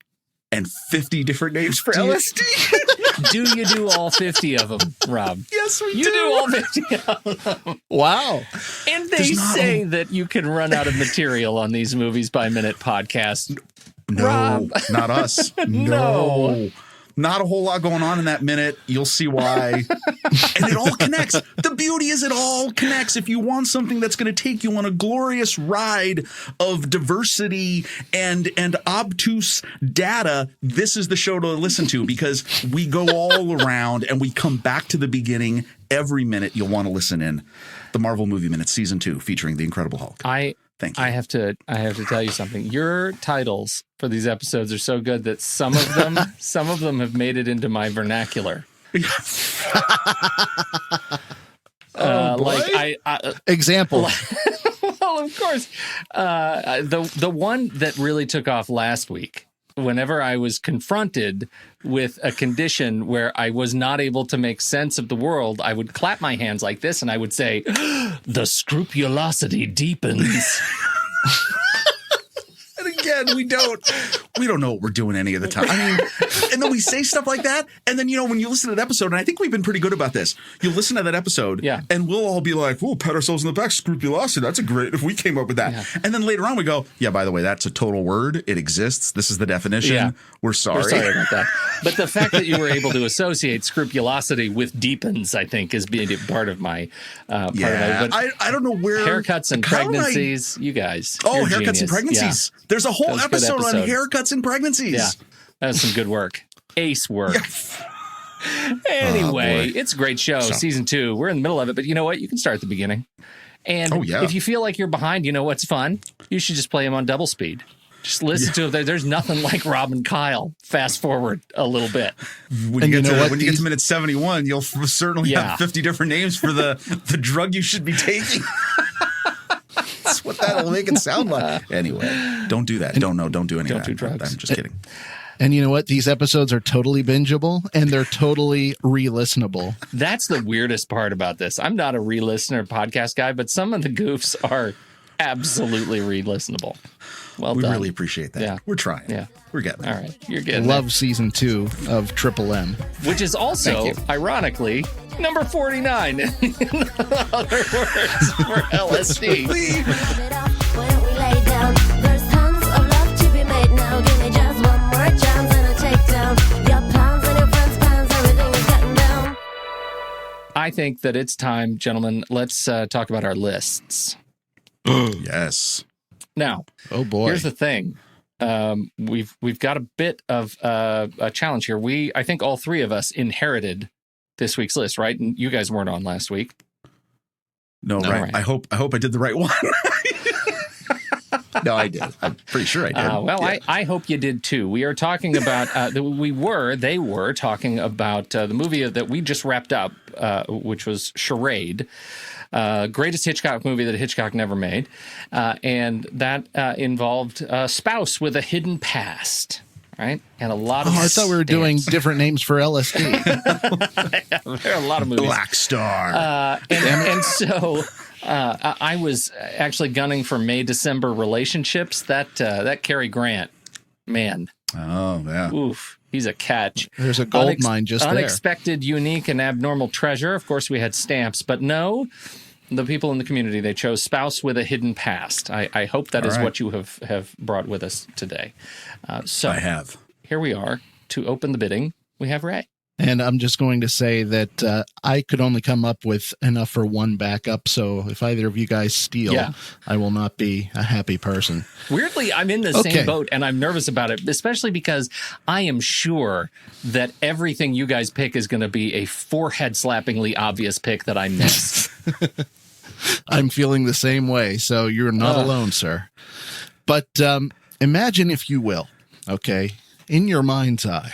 and 50 different names for LSD.
Do you do all 50 of them, Rob?
Yes, we do.
You do all 50 of them.
Wow.
And they say that you can run out of material on these Movies by Minute podcasts.
No,
Rob.
Not us. No. Not a whole lot going on in that minute. You'll see why. And it all connects. The beauty is it all connects. If you want something that's going to take you on a glorious ride of diversity and obtuse data, this is the show to listen to, because we go all around and we come back to the beginning every minute. You'll want to listen in. The Marvel Movie Minute, Season 2, featuring the Incredible Hulk. Thank you.
I have to tell you something. Your titles for these episodes are so good that some of them have made it into my vernacular.
Example.
Well, of course. The one that really took off last week, whenever I was confronted with a condition where I was not able to make sense of the world, I would clap my hands like this and I would say, "The scrupulosity deepens."
And again, we don't know what we're doing any of the time. I mean, and then we say stuff like that. And then, when you listen to that episode, and I think we've been pretty good about this, you'll listen to that episode and we'll all be like, "We'll pat ourselves in the back, scrupulosity. That's if we came up with that." Yeah. And then later on we go, "Yeah, by the way, that's a total word. It exists. This is the definition. Yeah. We're sorry
about that." But the fact that you were able to associate scrupulosity with deepens, I think, is being part of my part of my,
I don't know where
haircuts and pregnancies. You guys.
Oh, haircuts
genius.
and pregnancies. Yeah. There's a whole episode on haircuts and pregnancies.
Yeah, that was some good work. Ace work. Anyway, it's a great show. Season 2. We're in the middle of it, but you know what? You can start at the beginning. And if you feel like you're behind, you know what's fun? You should just play them on double speed. Just listen to it. There's nothing like Rob and Kyle. Fast forward a little bit.
When you get to minute 71, you'll certainly have 50 different names for the drug you should be taking. That's what that'll make it sound like. Anyway, don't do that. Don't do any of that. Don't do drugs. I'm just kidding.
And you know what? These episodes are totally bingeable, and they're totally re-listenable.
That's the weirdest part about this. I'm not a re-listener podcast guy, but some of the goofs are absolutely re-listenable. Well
we
done.
Really appreciate that. Yeah. We're trying.
Yeah.
We're getting there.
All right. You're getting
Love
there.
season 2 of Triple M.
Which is also, ironically, number 49 in other words for LSD. I think that it's time, gentlemen. Let's talk about our lists.
Yes.
Now,
oh boy,
here's the thing. We've got a bit of a challenge here. I think all three of us inherited this week's list, right? And you guys weren't on last week.
No, right. I hope I did the right one. No, I did. I'm pretty sure I did.
I hope you did too. We are talking about they were talking about the movie that we just wrapped up, which was Charade. Greatest Hitchcock movie that Hitchcock never made. And that involved a spouse with a hidden past, right? And a lot of
I thought we were doing different names for LSD.
There are a lot of movies.
Black Star.
And so I was actually gunning for May-December relationships. That Cary Grant, man.
Oh, yeah.
Oof. He's a catch.
There's a gold mine just there.
Unexpected, unique, and abnormal treasure. Of course, we had stamps, but no, the people in the community, they chose spouse with a hidden past. I hope that is what you have brought with us today. So
I have.
Here we are. To open the bidding, we have Ray.
And I'm just going to say that I could only come up with enough for one backup. So if either of you guys steal, I will not be a happy person.
Weirdly, I'm in the same boat, and I'm nervous about it, especially because I am sure that everything you guys pick is going to be a forehead-slappingly obvious pick that I missed.
I'm feeling the same way, so you're not alone, sir. But imagine, if you will, in your mind's eye,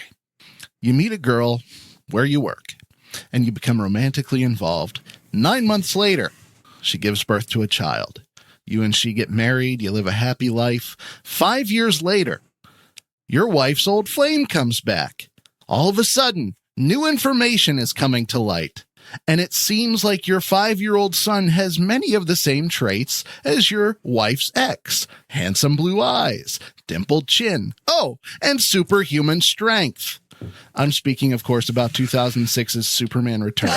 you meet a girl where you work, and you become romantically involved. 9 months later, she gives birth to a child. You and she get married. You live a happy life. 5 years later, your wife's old flame comes back. All of a sudden, new information is coming to light. And it seems like your 5-year-old son has many of the same traits as your wife's ex. Handsome blue eyes, dimpled chin, and superhuman strength. I'm speaking, of course, about 2006's Superman Returns,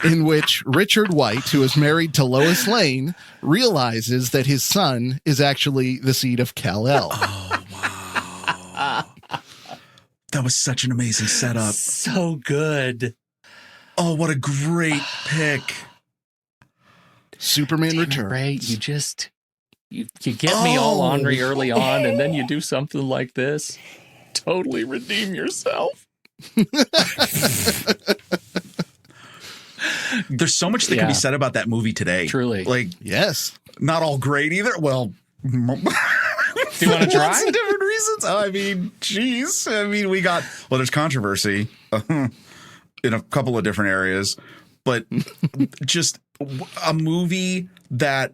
in which Richard White, who is married to Lois Lane, realizes that his son is actually the seed of Kal-El.
Oh, wow. That was such an amazing setup.
So good.
Oh, what a great pick.
Superman Returns.
Ray, you get me all ornery early on, and then you do something like this. Totally redeem yourself.
There's so much that can be said about that movie today.
Truly.
Yes.
Not all great either. Well,
do you want to try?
Lots of different reasons. I mean, geez. We got, there's controversy in a couple of different areas, but just a movie that,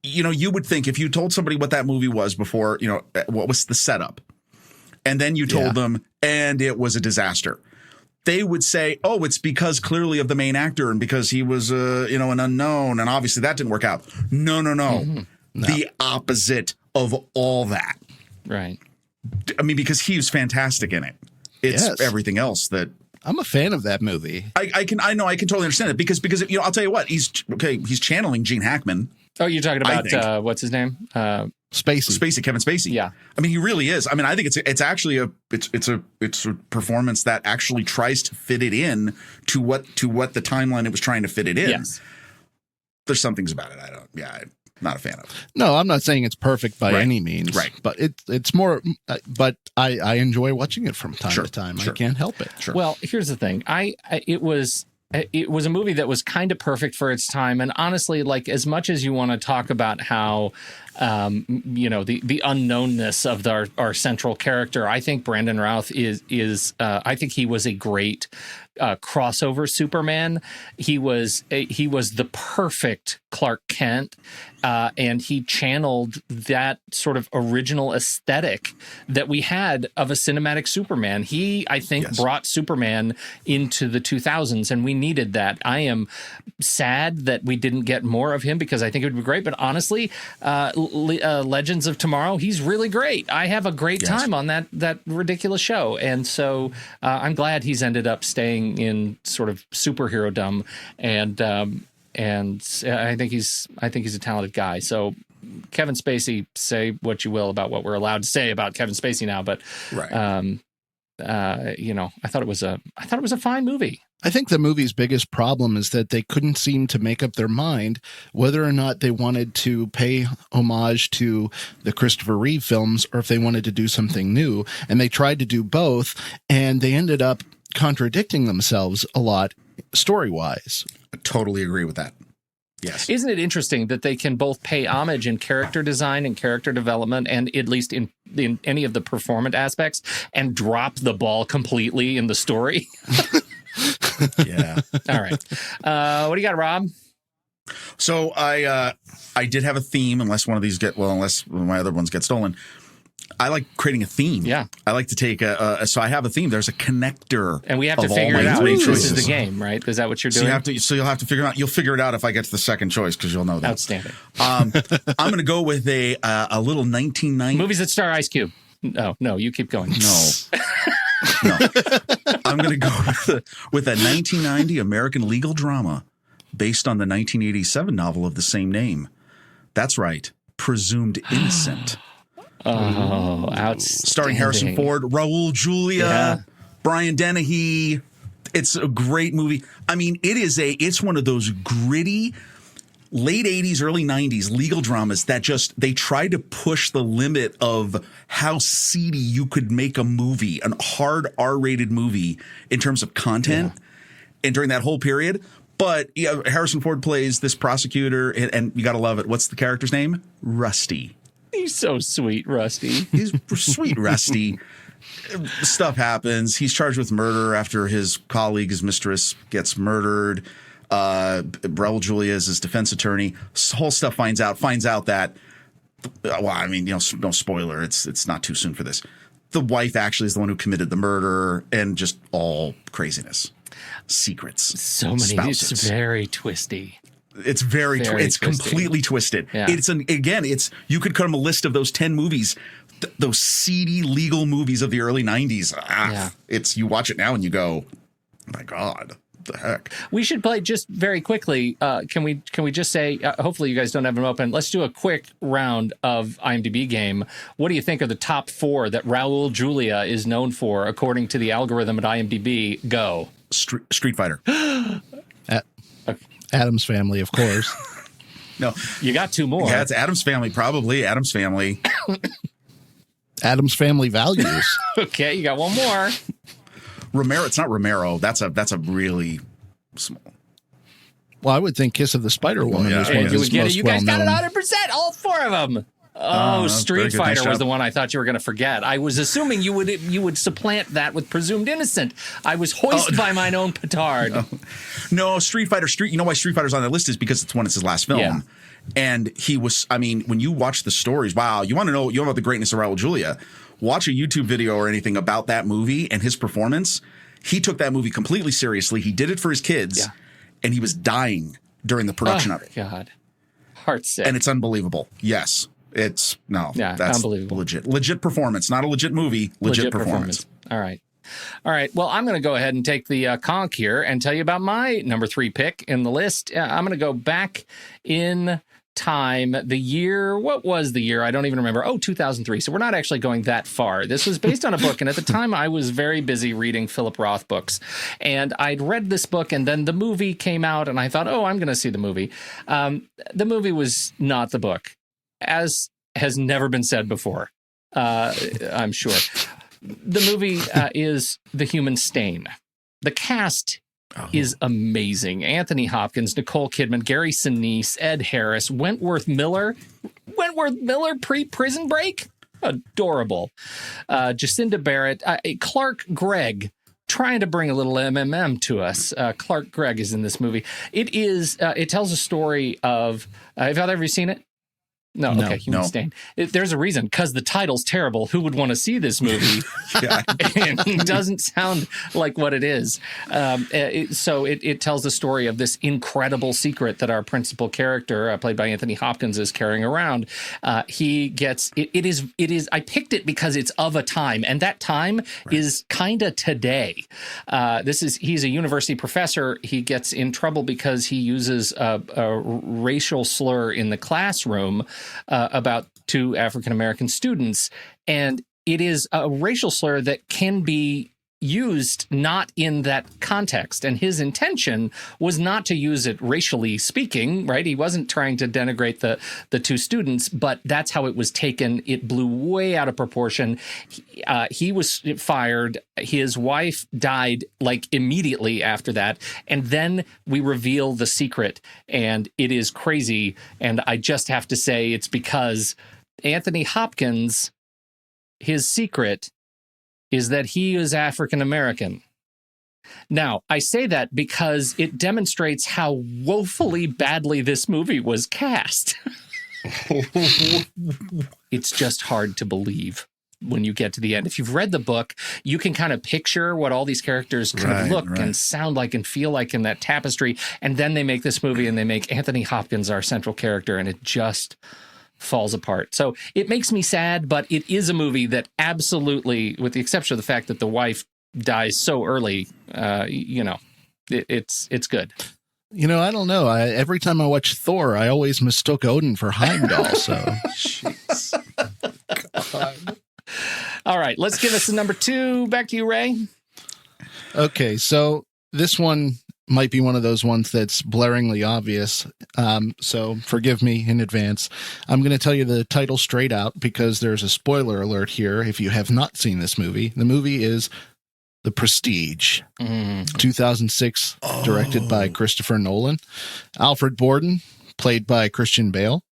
you would think if you told somebody what that movie was before, what was the setup? And then you told them, and it was a disaster. They would say, it's because clearly of the main actor and because he was, an unknown. And obviously that didn't work out. No. Mm-hmm. No. The opposite of all that.
Right.
I mean, because he was fantastic in it. It's everything else that.
I'm a fan of that movie.
I can totally understand it because I'll tell you what, he's channeling Gene Hackman.
Oh, you're talking about what's his name?
Kevin Spacey.
Yeah.
I mean, he really is. I mean, I think it's actually a performance that actually tries to fit it in to what the timeline it was trying to fit it in.
Yes.
There's some things about it I'm not a fan of.
No, I'm not saying it's perfect by any means.
Right.
But it's more, but I enjoy watching it from time to time.
Sure.
I can't help it.
Sure.
Well, here's the thing. It was it was a movie that was kind of perfect for its time. And honestly, like, as much as you want to talk about how, the unknownness of our central character, I think Brandon Routh is I think he was a great crossover Superman. He was the perfect Clark Kent, and he channeled that sort of original aesthetic that we had of a cinematic Superman. He, I think, brought Superman into the 2000s, and we needed that. I am sad that we didn't get more of him because I think it would be great. But honestly, Legends of Tomorrow, he's really great. I have a great time on that ridiculous show, and so I'm glad he's ended up staying in sort of superhero-dom, and I think he's a talented guy. So Kevin Spacey, say what you will about what we're allowed to say about Kevin Spacey now, but I thought it was a fine movie.
I think the movie's biggest problem is that they couldn't seem to make up their mind whether or not they wanted to pay homage to the Christopher Reeve films or if they wanted to do something new. And they tried to do both, and they ended up contradicting themselves a lot story-wise.
I totally agree with that. Yes.
Isn't it interesting that they can both pay homage in character design and character development, and at least in any of the performance aspects, and drop the ball completely in the story?
Yeah.
All right. What do you got, Rob?
So I did have a theme, unless my other ones get stolen. I like creating a theme.
Yeah.
I like to take so I have a theme. There's a connector.
And we have to figure it out. This is the game, right? Is that what you're doing?
So you'll have to figure it out. You'll figure it out if I get to the second choice, because you'll know that.
Outstanding.
I'm going to go with a little 1990.
Movies that star Ice Cube. No, you keep going.
No. I'm going to go with a 1990 American legal drama based on the 1987 novel of the same name. That's right. Presumed Innocent.
Oh, outstanding.
Starring Harrison Ford, Raul Julia, Brian Dennehy. It's a great movie. I mean, it's one of those gritty late 80s, early 90s legal dramas that they tried to push the limit of how seedy you could make a movie, a hard R-rated movie in terms of content, and during that whole period. But Harrison Ford plays this prosecutor, and you got to love it. What's the character's name? Rusty.
He's so sweet, Rusty.
He's sweet, Rusty. Stuff happens. He's charged with murder after his colleague, his mistress, gets murdered. Raul Julia is his defense attorney. Whole stuff finds out that, no spoiler. It's not too soon for this. The wife actually is the one who committed the murder, and just all craziness, secrets.
So many.
Spouses.
It's very twisty.
It's it's completely twisted. Yeah. It's you could come a list of those 10 movies, those seedy legal movies of the early 90s. It's, you watch it now and you go, my God, what the heck?
We should play just very quickly. Can we just say, hopefully you guys don't have them open. Let's do a quick round of IMDb game. What do you think are the top 4 that Raul Julia is known for according to the algorithm at IMDb? Go.
Street Fighter.
Addams Family, of course.
No.
You got 2 more.
Yeah, it's Addams Family, probably. Addams Family.
Addams Family Values.
Okay, you got 1 more.
Romero. It's not Romero. That's a really small.
Well, I would think Kiss of the Spider Woman is one of his most well-known.
You guys got it 100%, all 4 of them. Street Fighter was the one I thought you were going to forget. I was assuming you would supplant that with Presumed Innocent. I was hoisted by mine own petard.
No, Street Fighter. You know why Street Fighter's on that list is because it's his last film. Yeah. And he was, when you watch the stories, wow, you want to know about the greatness of Raul Julia, watch a YouTube video or anything about that movie and his performance. He took that movie completely seriously. He did it for his kids, and he was dying during the production of it.
God. Heartsick.
And it's unbelievable. Yes. That's
unbelievable.
Legit performance, not a legit movie, legit performance.
All right. Well, I'm going to go ahead and take the conch here and tell you about my number 3 pick in the list. I'm going to go back in time. What was the year? I don't even remember. 2003. So we're not actually going that far. This was based on a book. And at the time I was very busy reading Philip Roth books, and I'd read this book, and then the movie came out, and I thought, I'm going to see the movie. The movie was not the book, as has never been said before. I'm sure. The movie is The Human Stain. The cast is amazing. Anthony Hopkins, Nicole Kidman, Gary Sinise, Ed Harris, Wentworth Miller pre-Prison Break, adorable. Jacinda Barrett, Clark Gregg, trying to bring a little MMM to us. Clark Gregg is in this movie. It tells a story of. Have y'all ever seen it? No, okay, Human Stain. There's a reason, because the title's terrible. Who would want to see this movie? And it doesn't sound like what it is. So it tells the story of this incredible secret that our principal character, played by Anthony Hopkins, is carrying around. He gets it is. I picked it because it's of a time, and that time is kind of today. He's a university professor. He gets in trouble because he uses a racial slur in the classroom. About two African-American students. And it is a racial slur that can be used not in that context. And his intention was not to use it racially speaking, right? He wasn't trying to denigrate the two students, but that's how it was taken. It blew way out of proportion. He was fired. His wife died like immediately after that. And then we reveal the secret, and it is crazy. And I just have to say it's because Anthony Hopkins, his secret is that he is African American. Now, I say that because it demonstrates how woefully badly this movie was cast. It's just hard to believe when you get to the end. If you've read the book, you can kind of picture what all these characters kind of look and sound like and feel like in that tapestry. And then they make this movie and they make Anthony Hopkins our central character, and it just falls apart. So it makes me sad, but it is a movie that absolutely, with the exception of the fact that the wife dies so early, it's good.
I don't know. Every time I watch Thor, I always mistook Odin for Heimdall. So,
Jeez. God.
All right, let's give us a number 2. Back to you, Ray.
Okay, so this one might be one of those ones that's blaringly obvious. So forgive me in advance. I'm going to tell you the title straight out because there's a spoiler alert here. If you have not seen this movie, the movie is The Prestige, 2006, directed by Christopher Nolan. Alfred Borden, played by Christian Bale,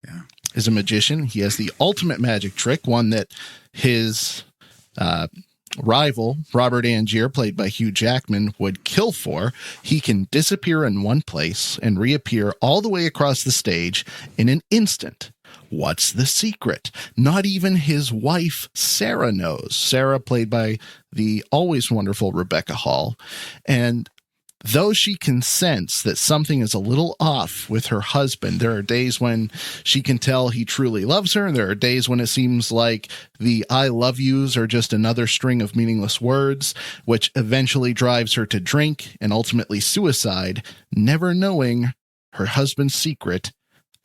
is a magician. He has the ultimate magic trick, one that his rival, Robert Angier, played by Hugh Jackman, would kill for. He can disappear in one place and reappear all the way across the stage in an instant. What's the secret? Not even his wife, Sarah, knows. Sarah, played by the always wonderful Rebecca Hall. And though she can sense that something is a little off with her husband, there are days when she can tell he truly loves her, and there are days when it seems like the I love yous are just another string of meaningless words, which eventually drives her to drink and ultimately suicide, never knowing her husband's secret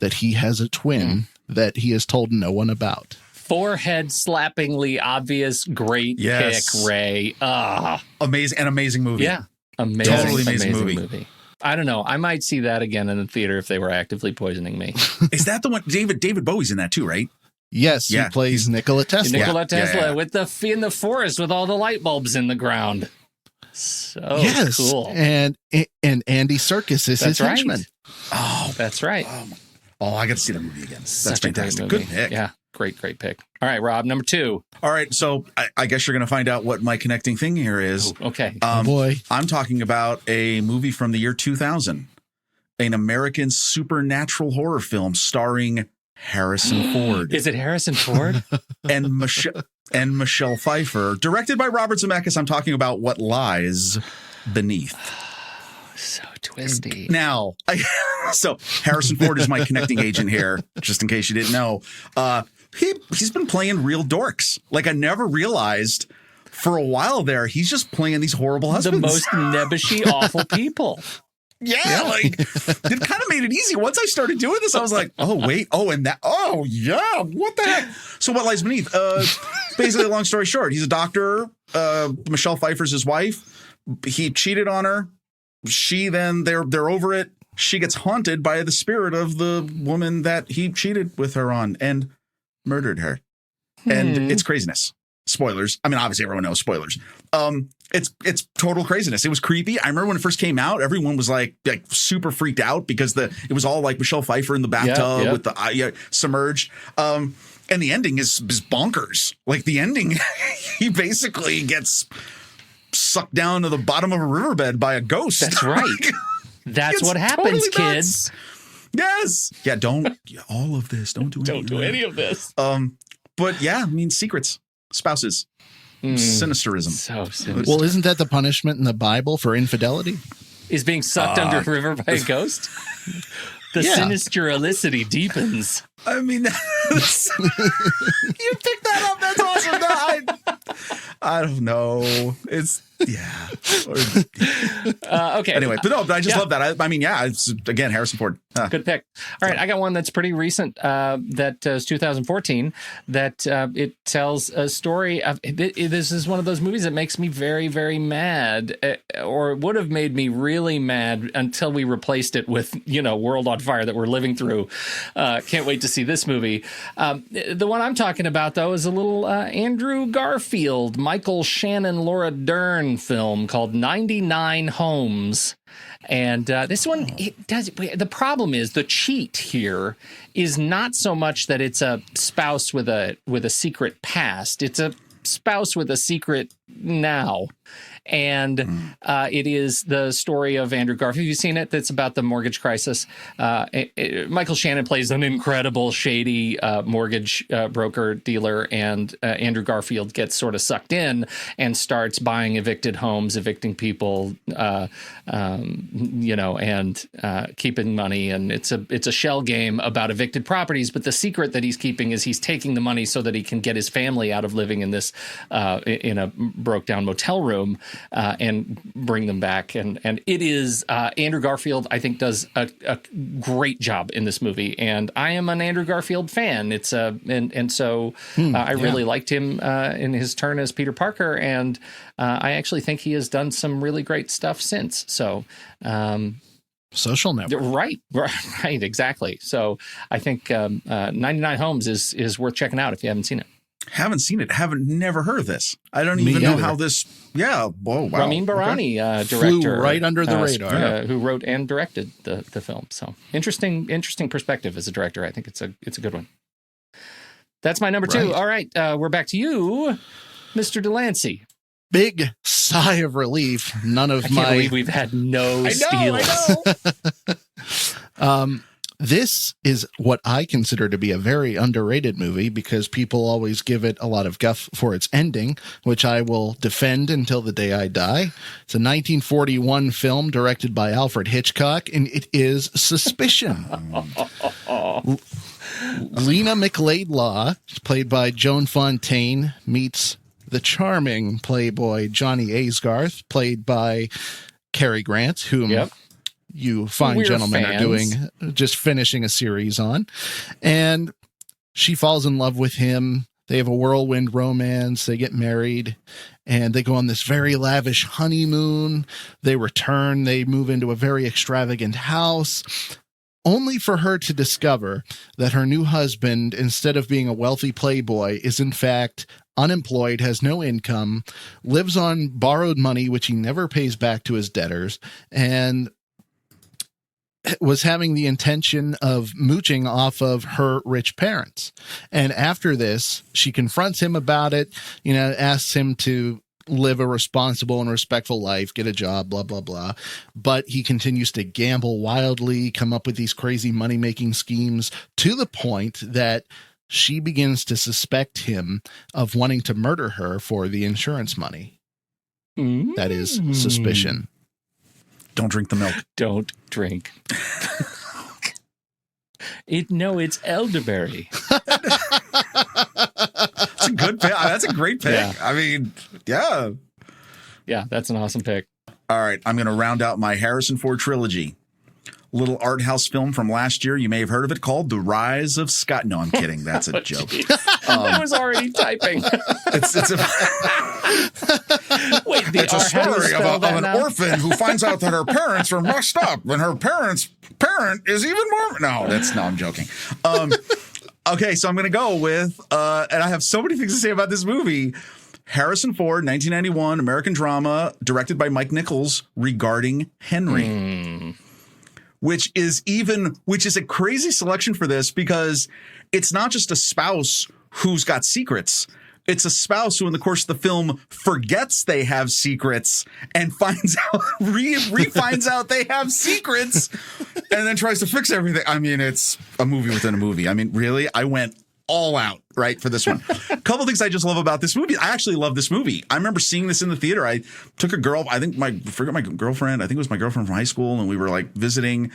that he has a twin that he has told no one about.
Forehead slappingly obvious, great pick, Ray.
Amazing movie.
Yeah. Amazing movie. I don't know. I might see that again in the theater if they were actively poisoning me.
Is that the one? David Bowie's in that too, right?
Yes, he plays Nikola Tesla.
Nikola Tesla with in the forest with all the light bulbs in the ground. So cool. And
Andy Serkis is his henchman.
Oh, that's right.
Oh, I got to see the movie again. That's fantastic.
Good
pick.
Yeah. Great pick. All right, Rob, number 2.
All right, so I guess you're going to find out what my connecting thing here is.
Oh, okay.
Boy.
I'm talking about a movie from the year 2000, an American supernatural horror film starring Harrison Ford.
Is it Harrison Ford?
and Michelle Pfeiffer, directed by Robert Zemeckis. I'm talking about What Lies Beneath.
So twisty.
Now, so Harrison Ford is my connecting agent here, just in case you didn't know. He's been playing real dorks. Like, I never realized for a while there, he's just playing these horrible husbands.
The most nebbishy, awful people.
Yeah, like, it kind of made it easy. Once I started doing this, I was like, oh, wait. Oh, and that. Oh, yeah. What the heck? So What Lies Beneath? Basically, long story short, he's a doctor. Michelle Pfeiffer's his wife. He cheated on her. They're over it. She gets haunted by the spirit of the woman that he cheated with her on and murdered her. And it's craziness. Spoilers. I mean, obviously everyone knows spoilers. It's total craziness. It was creepy. I remember when it first came out, everyone was like super freaked out because it was all like Michelle Pfeiffer in the bathtub with the eye submerged. And the ending is bonkers. Like the ending, he basically gets sucked down to the bottom of a riverbed by a ghost.
That's right. That's what happens,
totally
kids.
Yes. Yeah. Don't all of this. Don't do
any of this.
But yeah, I mean, secrets, spouses. Sinisterism.
So sinister.
Well, isn't that the punishment in the Bible for infidelity?
Is being sucked under a river by a ghost? The sinisterolicity deepens.
I mean, you picked that up. That's awesome. No, I don't know. It's
okay.
Anyway, but I just love that. I mean, it's again Harrison Ford.
Good pick. All right, I got one that's pretty recent. That is 2014. That it tells a story of. This is one of those movies that makes me very, very mad, or would have made me really mad until we replaced it with World on Fire that we're living through. Can't wait to see this movie. The one I'm talking about though is a little Andrew Garfield, Michael Shannon, Laura Dern film called 99 Homes. And this one, the problem is the cheat here is not so much that it's a spouse with a secret past. It's a spouse with a secret now. And it is the story of Andrew Garfield. Have you seen it? That's about the mortgage crisis. Michael Shannon plays an incredible, shady mortgage broker dealer, and Andrew Garfield gets sort of sucked in and starts buying evicted homes, evicting people, and keeping money. And it's a shell game about evicted properties. But the secret that he's keeping is he's taking the money so that he can get his family out of living in this in a broke down motel room. And bring them back. And it is Andrew Garfield, I think, does a great job in this movie. And I am an Andrew Garfield fan. It's I really liked him in his turn as Peter Parker. And I actually think he has done some really great stuff since. So
Social Network.
Right. Exactly. So I think 99 Homes is worth checking out if you haven't seen it.
Haven't seen it. Never heard of this. I don't even know how this. Yeah. Whoa. Wow.
Ramin Barani, director,
flew right under the radar,
who wrote and directed the film. So interesting perspective as a director. I think it's a good one. That's my number 2. All right, we're back to you, Mr. Delancey.
Big sigh of relief. I can't
believe we've had no steals.
I know. This is what I consider to be a very underrated movie because people always give it a lot of guff for its ending, which I will defend until the day I die. It's a 1941 film directed by Alfred Hitchcock, and it is Suspicion. Lena McLeodlaw, played by Joan Fontaine, meets the charming playboy Johnny Aysgarth, played by Cary Grant, whom... you fine gentlemen are doing, just finishing a series on. And she falls in love with him. They have a whirlwind romance. They get married and they go on this very lavish honeymoon. They return. They move into a very extravagant house, only for her to discover that her new husband, instead of being a wealthy playboy, is in fact unemployed, has no income, lives on borrowed money, which he never pays back to his debtors, and was having the intention of mooching off of her rich parents. And after this, she confronts him about it, asks him to live a responsible and respectful life, get a job, blah, blah, blah. But he continues to gamble wildly, come up with these crazy money-making schemes to the point that she begins to suspect him of wanting to murder her for the insurance money. That is Suspicion.
Don't drink the milk.
Don't drink. It's elderberry.
That's a good pick. That's a great pick. Yeah. I mean, yeah.
Yeah, that's an awesome pick.
All right, I'm going to round out my Harrison Ford trilogy. Little art house film from last year. You may have heard of it, called The Rise of Scott. No, I'm kidding. That's a joke.
I was already typing.
It's a story of an orphan who finds out that her parents are messed up, and her parent is even more. No, I'm joking. Okay, so I'm going to go with, and I have so many things to say about this movie. Harrison Ford, 1991, American drama, directed by Mike Nichols, regarding Henry. Which is a crazy selection for this because it's not just a spouse who's got secrets. It's a spouse who in the course of the film forgets they have secrets and finds out, finds out they have secrets and then tries to fix everything. I mean, it's a movie within a movie. I mean, really, I went all out, right, for this one. A couple things I just love about this movie. I actually love this movie. I remember seeing this in the theater. I took a girl, I think my girlfriend, I think it was my girlfriend from high school, and we were like visiting.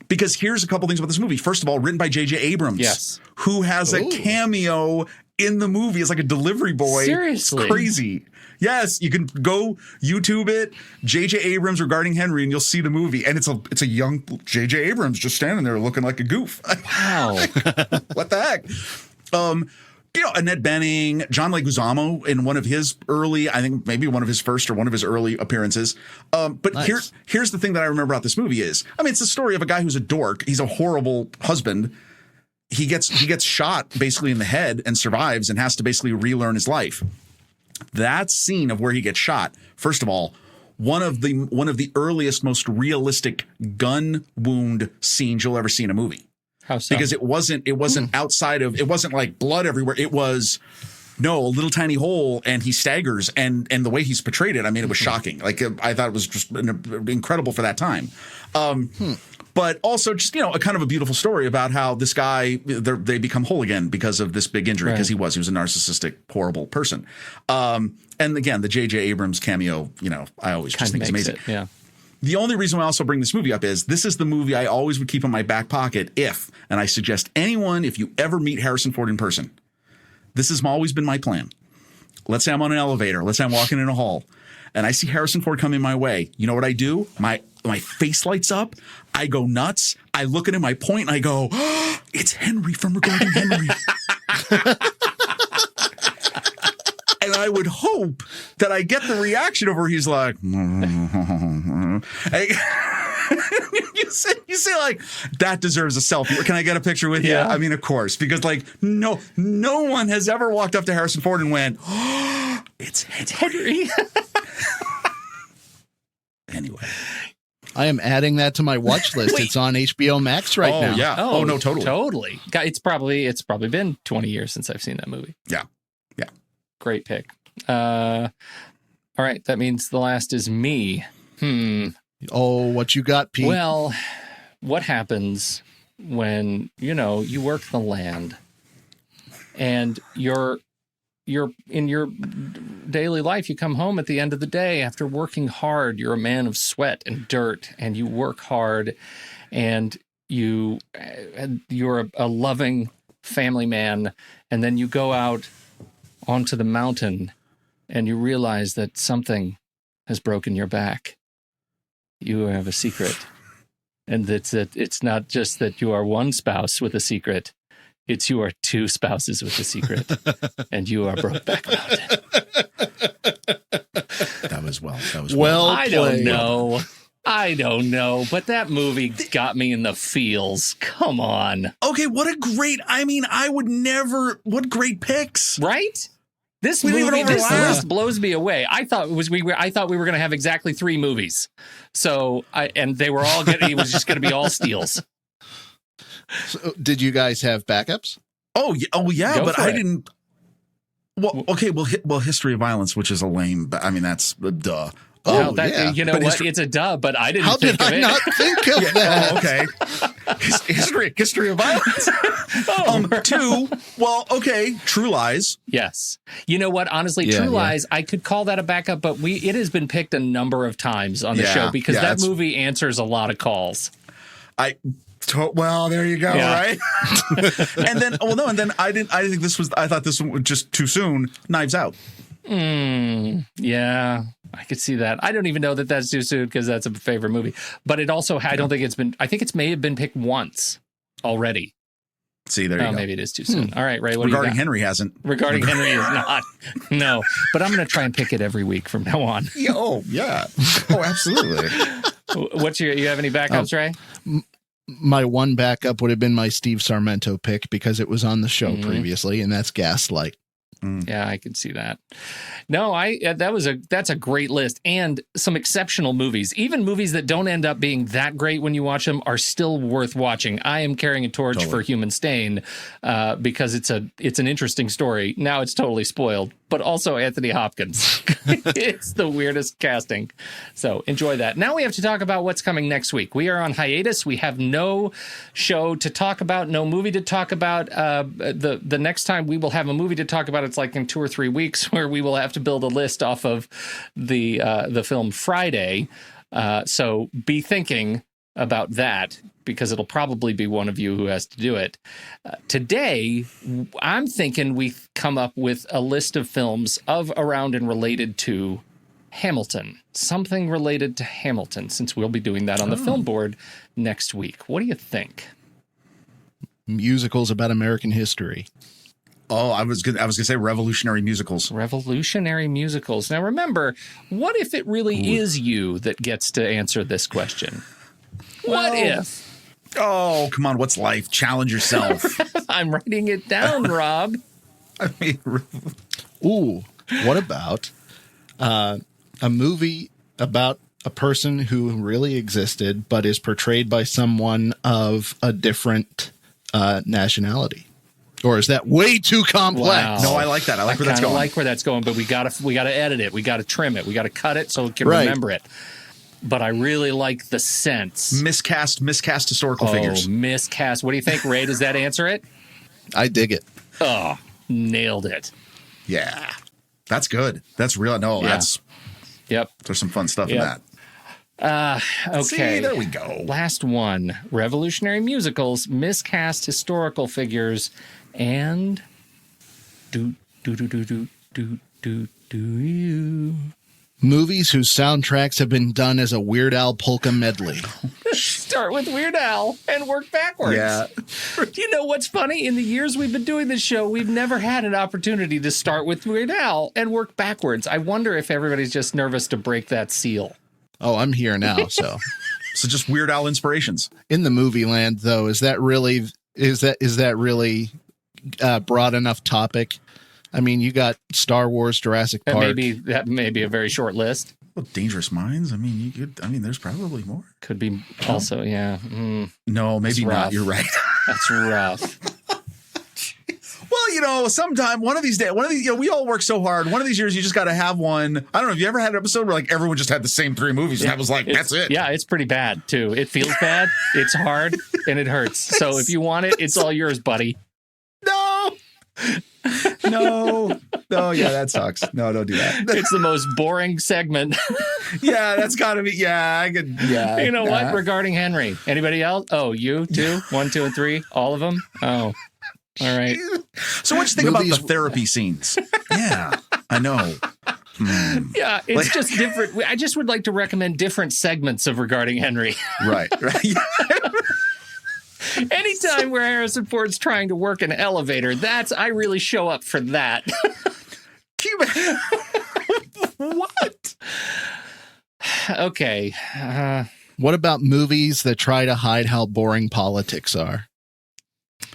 Because here's a couple things about this movie. First of all, written by J.J. Abrams,
yes,
who has a cameo in the movie as like a delivery boy.
Seriously?
It's crazy. Yes, you can go YouTube it, J.J. Abrams regarding Henry, and you'll see the movie. And it's a young J.J. Abrams just standing there looking like a goof.
Wow.
What the heck? Annette Bening, John Leguizamo in one of his early, I think maybe one of his first or one of his early appearances. But nice. Here's the thing that I remember about this movie is, I mean, it's the story of a guy who's a dork. He's a horrible husband. He gets shot basically in the head and survives and has to basically relearn his life. That scene of where he gets shot, first of all, one of the earliest, most realistic gun wound scenes you'll ever see in a movie.
How so?
Because it wasn't outside of, it wasn't like blood everywhere. It was a little tiny hole, and he staggers, and the way he's portrayed it, I mean, it was shocking. Like, I thought it was just incredible for that time. But also just, a kind of a beautiful story about how this guy, they become whole again because of this big injury, because he was a narcissistic, horrible person. And again, the J.J. Abrams cameo, I always just think is amazing.
Yeah.
The only reason I also bring this movie up is this is the movie I always would keep in my back pocket and I suggest anyone, if you ever meet Harrison Ford in person, this has always been my plan. Let's say I'm on an elevator. Let's say I'm walking in a hall and I see Harrison Ford coming my way. You know what I do? My face lights up. I go nuts. I look at him, I point, and I go, oh, it's Henry from Regarding Henry. And I would hope that I get the reaction over he's like, you say like, that deserves a selfie. Or can I get a picture with you? I mean, of course, because like no one has ever walked up to Harrison Ford and went, oh, it's Henry. Anyway.
I am adding that to my watch list. It's on HBO Max right now.
Yeah. Oh, no, totally.
Totally. It's probably been 20 years since I've seen that movie.
Yeah.
Great pick. All right. That means the last is me.
Oh, what you got, Pete?
Well, what happens when, you work the land and you're in your daily life, you come home at the end of the day after working hard. You're a man of sweat and dirt, and you work hard, and you're a loving family man, and then you go out onto the mountain and you realize that something has broken your back. You have a secret, and it's not just that you are one spouse with a secret. It's you are two spouses with a secret, and you are Brokeback Mountain.
That was well.
I don't know, but that movie got me in the feels. Come on.
Okay, what great picks.
Right? This list blows me away. I thought we were going to have exactly 3 movies. And they were all it was just going to be all steals.
So, did you guys have backups?
Oh yeah, but I didn't. Well, okay. Well, History of Violence, which is a lame. But I mean, that's duh.
Oh, yeah. You know but what? It's a duh, but I didn't.
How
think
did
of
I
it.
not think of that?
Oh, okay. History of Violence. 2. Well, okay. True Lies.
Yes. You know what? Honestly, True Lies. I could call that a backup, but it has been picked a number of times on the show because that movie answers a lot of calls.
Well, there you go, right? And then, I didn't think this was. I thought this one was just too soon. Knives Out.
Yeah, I could see that. I don't even know that that's too soon because that's a favorite movie. But it also, I don't think it's been. I think it may have been picked once already.
See, there you go.
Maybe it is too soon. All right, Ray. What
Regarding
do you got?
Henry hasn't.
Regarding Henry is not. No, but I'm going to try and pick it every week from now on.
Oh, yeah. Oh, absolutely.
You have any backups, Ray?
my one backup would have been my Steve Sarmento pick because it was on the show previously, and that's Gaslight.
Yeah, I could see that. No, that's a great list, and some exceptional movies. Even movies that don't end up being that great when you watch them are still worth watching. I am carrying a torch for Human Stain because it's an interesting story. Now it's totally spoiled, but also Anthony Hopkins. It's the weirdest casting. So enjoy that. Now we have to talk about what's coming next week. We are on hiatus. We have no show to talk about, no movie to talk about. The next time we will have a movie to talk about, it's like in 2 or 3 weeks, where we will have to build a list off of the film Friday. So be thinking about that, because it'll probably be one of you who has to do it. Today, I'm thinking we come up with a list of films of, around, and related to Hamilton. Something related to Hamilton, since we'll be doing that on the film board next week. What do you think?
Musicals about American history.
Oh, I was gonna say revolutionary musicals.
Revolutionary musicals. Now remember, what if it really is you that gets to answer this question? What if?
Oh, come on. What's life? Challenge yourself.
I'm writing it down, Rob.
I mean,
ooh, what about a movie about a person who really existed but is portrayed by someone of a different nationality? Or is that way too complex?
Wow.
No, I like that. I like where that's going.
I like where that's going, but we gotta edit it. We gotta trim it. We gotta cut it so we can remember it. But I really like the sense.
Miscast historical figures.
Miscast. What do you think, Ray? Does that answer it?
I dig it.
Oh, nailed it.
Yeah. That's good. That's real. No, that's...
Yep.
There's some fun stuff in that.
Okay.
See, there we go.
Last one. Revolutionary musicals, miscast historical figures, and do you.
Movies whose soundtracks have been done as a Weird Al polka medley.
Start with Weird Al and work backwards.
Yeah.
You know what's funny? In the years we've been doing this show, we've never had an opportunity to start with Weird Al and work backwards. I wonder if everybody's just nervous to break that seal.
Oh, I'm here now, so.
So just Weird Al inspirations.
In the movie land, though, is that really broad enough topic? I mean, you got Star Wars, Jurassic Park.
That may be a very short list.
Well, Dangerous Minds. I mean, there's probably more.
Could be also, yeah.
No, maybe not. You're right.
That's rough.
Well, sometime one of these days, we all work so hard. One of these years, you just got to have one. I don't know. Have you ever had an episode where like everyone just had the same 3 movies and that was like, that's it?
Yeah, it's pretty bad too. It feels bad. It's hard and it hurts. So if you want it, it's all yours, buddy.
No, yeah, that sucks. No, don't do that.
It's the most boring segment.
Yeah, that's got to be. Yeah, I could. Yeah.
You know what? Regarding Henry, anybody else? Oh, you too? 1, 2, and 3, all of them. Oh, all right.
So what you think about the therapy scenes? Yeah, I know.
Yeah, it's just different. I just would like to recommend different segments of Regarding Henry.
Right.
Anytime where Harrison Ford's trying to work an elevator, I really show up for that. What? Okay.
What about movies that try to hide how boring politics are?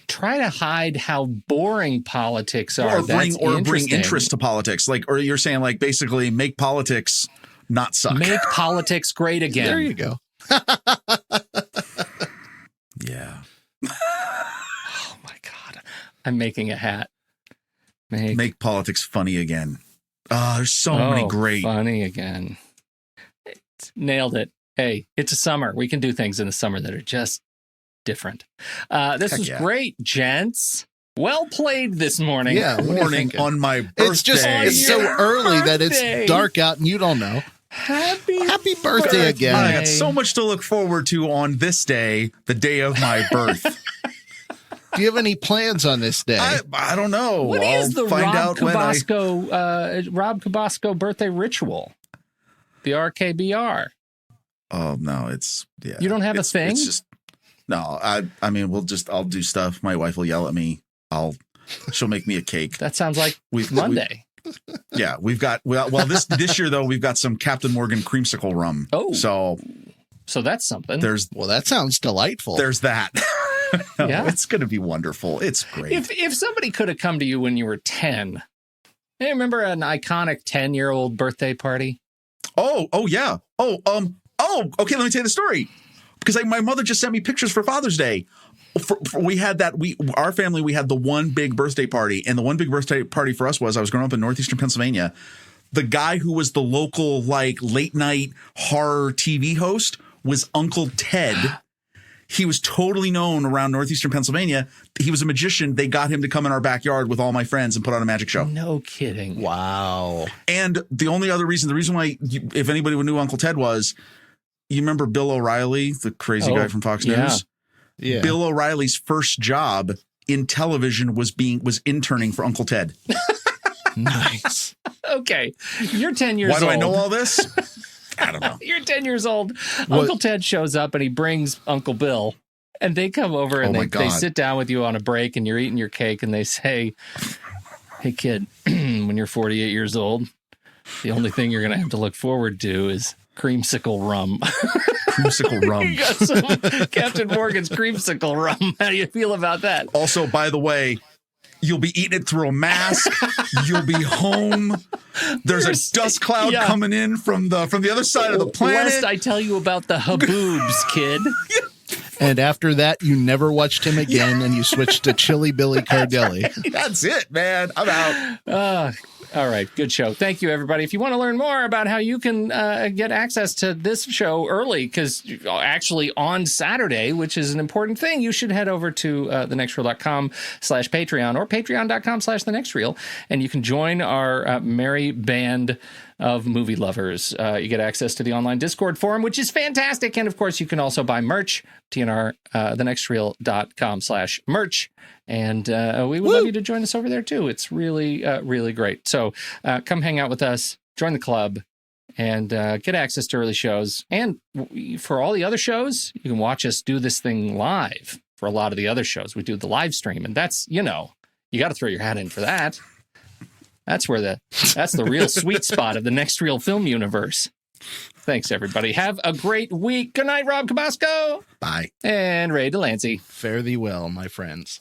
Try to hide how boring politics are.
Or bring interest to politics. Or you're saying basically make politics not suck.
Make politics great again.
There you go.
Yeah.
Oh my God. I'm making a hat.
Make politics funny again. Oh, there's so many great.
Funny again. Nailed it. Hey, it's a summer. We can do things in the summer that are just different. This was great, gents. Well played this morning.
Yeah, morning on my birthday.
It's so early that it's dark out and you don't know. Happy birthday again.
I got so much to look forward to on this day, the day of my birth.
Do you have any plans on this day?
I don't know.
What is the Rob Cabasco birthday ritual? The RKBR.
Oh, no, it's... Yeah.
You don't have a thing?
It's just... No, I mean, I'll do stuff. My wife will yell at me. She'll make me a cake.
That sounds like Monday.
Yeah, we've got... Well, this year, though, we've got some Captain Morgan creamsicle rum.
Oh.
So
So that's something.
Well, that sounds delightful.
There's that.
Yeah.
It's going to be wonderful. It's great.
If somebody could have come to you when you were 10, hey, remember an iconic 10-year-old birthday party?
Oh, yeah. Okay, let me tell you the story. Because my mother just sent me pictures for Father's Day. We had our family, we had the one big birthday party. And the one big birthday party for us was, I was growing up in northeastern Pennsylvania. The guy who was the local, late night horror TV host was Uncle Ted. He was totally known around northeastern Pennsylvania. He was a magician. They got him to come in our backyard with all my friends and put on a magic show.
No kidding.
Wow.
And the reason why, if anybody knew who Uncle Ted was, you remember Bill O'Reilly, the crazy guy from Fox News?
Yeah.
Bill O'Reilly's first job in television was interning for Uncle Ted.
Nice.
Okay. You're 10 years old.
Why do I know all this? I don't know.
You're 10 years old. Uncle Ted shows up and he brings Uncle Bill. And they come over and they sit down with you on a break and you're eating your cake and they say, hey, kid, when you're 48 years old, the only thing you're going to have to look forward to is creamsicle rum.
Creamsicle rum.
You got some Captain Morgan's creamsicle rum. How do you feel about that?
Also, by the way, you'll be eating it through a mask. You'll be home. There's a dust cloud coming in from the other side of the planet.
Lest I tell you about the haboobs, kid.
And after that, you never watched him again, and you switched to Chili Billy Cardelli.
That's it, man. I'm out.
All right. Good show. Thank you, everybody. If you want to learn more about how you can get access to this show early, because actually on Saturday, which is an important thing, you should head over to thenextreel.com/Patreon or patreon.com/thenextreel, and you can join our merry band of movie lovers. You get access to the online Discord forum, which is fantastic. And of course, you can also buy merch, TNR, thenextreel.com/merch. And we would love you to join us over there, too. It's really, really great. So come hang out with us, join the club, and get access to early shows. And for all the other shows, you can watch us do this thing live. For a lot of the other shows, we do the live stream. And that's, you got to throw your hat in for that. That's the real sweet spot of the Next Reel film universe. Thanks, everybody. Have a great week. Good night, Rob Cabasco.
Bye.
And Ray Delancey.
Fare thee well, my friends.